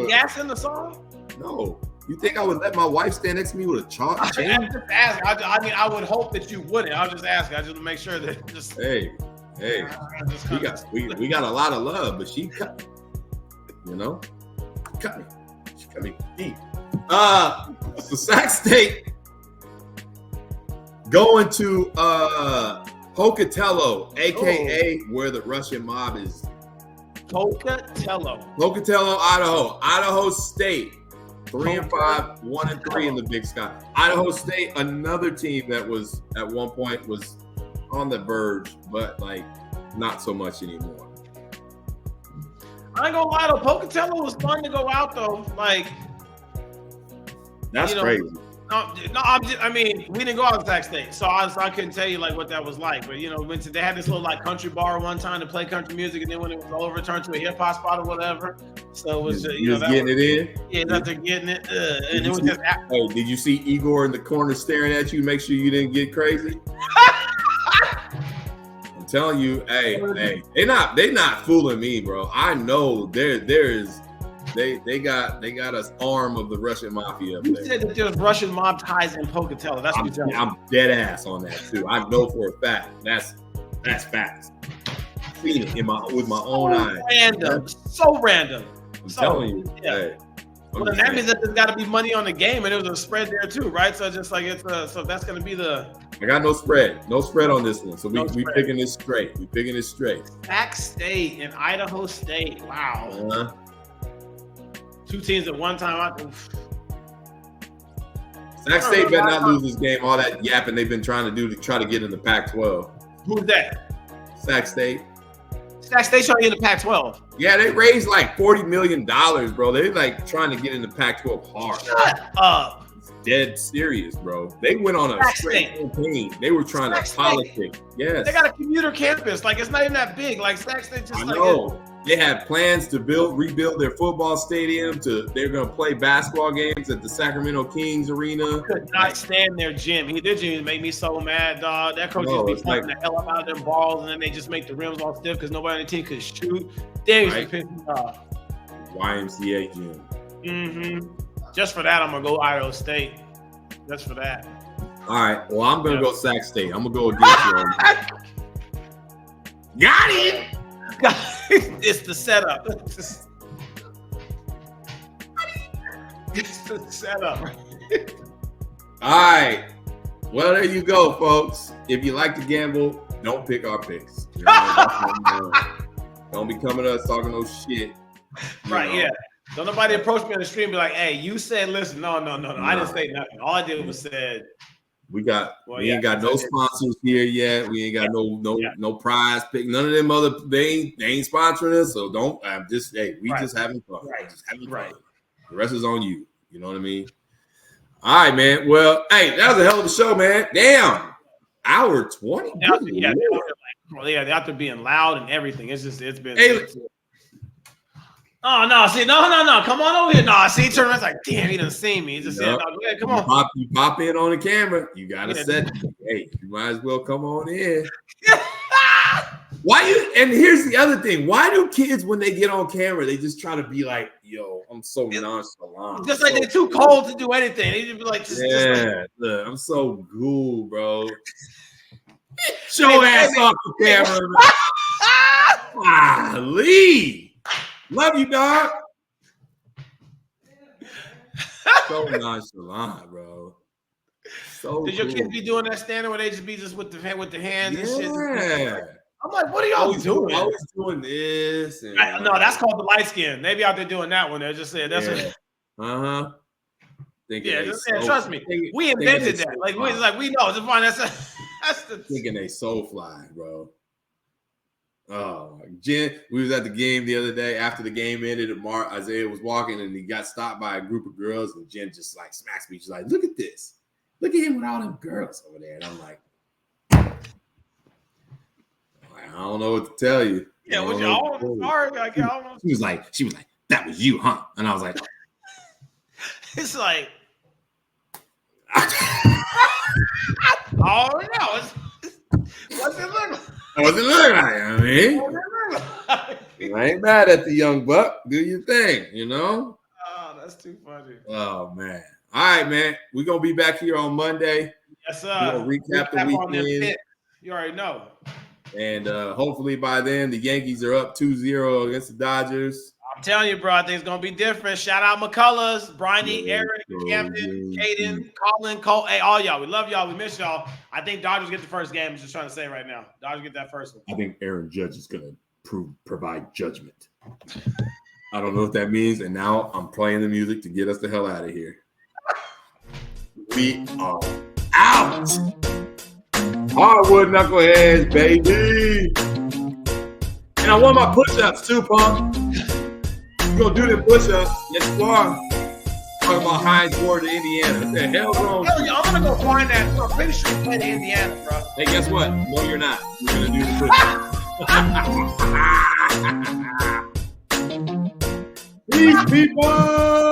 S1: gas in the saw?
S2: No. You think I would let my wife stand next to me with a chalk chain?
S1: I'm just asking. I mean, I would hope that you wouldn't. I was just asking. I just to make sure that just.
S2: Hey, we got a lot of love, but she cut me. You know, cut me. She cut me deep. So Sac State going to Pocatello, aka where the Russian mob is.
S1: Pocatello,
S2: Idaho. Idaho State. 3-5, 1-3 in the Big Sky. Idaho State, another team that was at one point was on the verge, but like not so much anymore.
S1: I ain't gonna lie though, Pocatello was fun to go out though. Like
S2: that's crazy.
S1: I mean, we didn't go out to Sac State, so I couldn't tell you like what that was like. But they had this little like country bar one time to play country music, and then when it was over, it turned to a hip hop spot or whatever. So it was just
S2: getting it in.
S1: Yeah, nothing getting it. And it was just.
S2: Hey, did you see Igor in the corner staring at you? Make sure you didn't get crazy. I'm telling you, hey, they not fooling me, bro. I know there's. They got us arm of the Russian mafia up there.
S1: You said that there's Russian mob ties in Pocatello. That's what
S2: I'm dead ass on that too. I know for a fact. That's facts. Seen it with my own eyes.
S1: So random.
S2: I'm telling you.
S1: Yeah.
S2: Hey,
S1: well, then that means that there's got to be money on the game, and there was a spread there too, right? So just like so that's gonna be the.
S2: I got no spread on this one. So we picking this straight.
S1: Sac State and Idaho State. Wow.
S2: Uh-huh.
S1: Two teams at one time.
S2: Sac State better not lose this game. All that yapping they've been trying to do to try to get in the Pac-12.
S1: Who's that?
S2: Sac State.
S1: Sac State trying to get in the Pac-12.
S2: Yeah, they raised like $40 million, bro. They're like trying to get in the Pac-12 hard.
S1: Shut up.
S2: It's dead serious, bro. They went on a straight campaign. They were trying to politic. Yes.
S1: They got a commuter campus. Like, it's not even that big. Like, Sac State just
S2: I know. They had plans to rebuild their football stadium. They're going to play basketball games at the Sacramento Kings Arena.
S1: I could not stand their gym. Their gym made me so mad, dog. That coach just be fucking the hell out of them balls, and then they just make the rims all stiff because nobody on the team could shoot. They used to piss me off.
S2: YMCA gym.
S1: Mm-hmm. Just for that, I'm going to go Idaho State. Just for that.
S2: All right. Well, I'm going to go Sac State. I'm going to go against you. Got it!
S1: It's the setup. It's the setup.
S2: All right. Well, there you go, folks. If you like to gamble, don't pick our picks. You know, don't be coming to us talking no shit.
S1: Right, yeah. Don't nobody approach me on the street and be like, hey, you said, listen, no. I didn't say nothing. All I did was said,
S2: we ain't got no sponsors here yet. We ain't got no prize pick. None of them other they ain't sponsoring us. So don't. I'm just just having fun.
S1: Right.
S2: Just having fun. The rest is on you. You know what I mean? All right, man. Well, hey, that was a hell of a show, man. Damn, hour 20.
S1: They're out there being loud and everything. It's been.
S2: Hey,
S1: oh no! See, no! Come on over here! No, see, turn around. Like, damn, he doesn't see me. He just said, "No, go ahead, come on."
S2: You pop in on the camera. You gotta set. Hey, you might as well come on in. Why you? And here's the other thing. Why do kids, when they get on camera, they just try to be like, "Yo, I'm so nonchalant."
S1: Just like they're too cold to do anything. They just be like,
S2: look, I'm so cool, bro. Get your ass off the camera. Lee. Love you, dog. So nonchalant, bro. So
S1: did your kids be doing that standing where they just be with the hands and shit?
S2: Yeah.
S1: I'm like, what are y'all doing?
S2: Always doing this. And,
S1: no, that's called the light skin. They be out there doing that one. They're just saying that's what. Trust me. We invented that. Like we know. It's fine. That's the
S2: thinking they so fly, bro. Oh, Jen, we was at the game the other day. After the game ended, Isaiah was walking and he got stopped by a group of girls, and Jen just like smacks me. She's like, "Look at this! Look at him with all them girls over there." And I'm like, I don't know what to tell you.
S1: Yeah, was y'all sorry? Like, I don't know.
S2: She was like, "That was you, huh?" And I was like,
S1: "It's like, oh no, what's it look like?"
S2: I wasn't looking like it. I mean, I ain't mad at the young buck. Do your thing, you know?
S1: Oh, that's too funny.
S2: Oh, man. All right, man. We're going to be back here on Monday.
S1: Yes, sir.
S2: We're going to recap the weekend.
S1: You already know.
S2: And hopefully by then, the Yankees are up 2-0 against the Dodgers.
S1: I'm telling you, bro, I think it's going to be different. Shout out McCullers, Briney, Eric, Camden, Caden, Colin, Cole. Hey, all y'all. We love y'all. We miss y'all. I think Dodgers get the first game. I'm just trying to say right now. Dodgers get that first one.
S2: I think Aaron Judge is going to provide judgment. I don't know what that means. And now I'm playing the music to get us the hell out of here. We are out. Hardwood knuckleheads, baby. And I want my push-ups too, punk. You gonna do the push-ups? Yes, you are. Talking about Hinesbord to Indiana. What the hell wrong?
S1: I'm gonna go find that. I'm pretty sure you played Indiana, bro.
S2: Hey, guess what? No, you're not. You're gonna do the push-ups. Peace, people.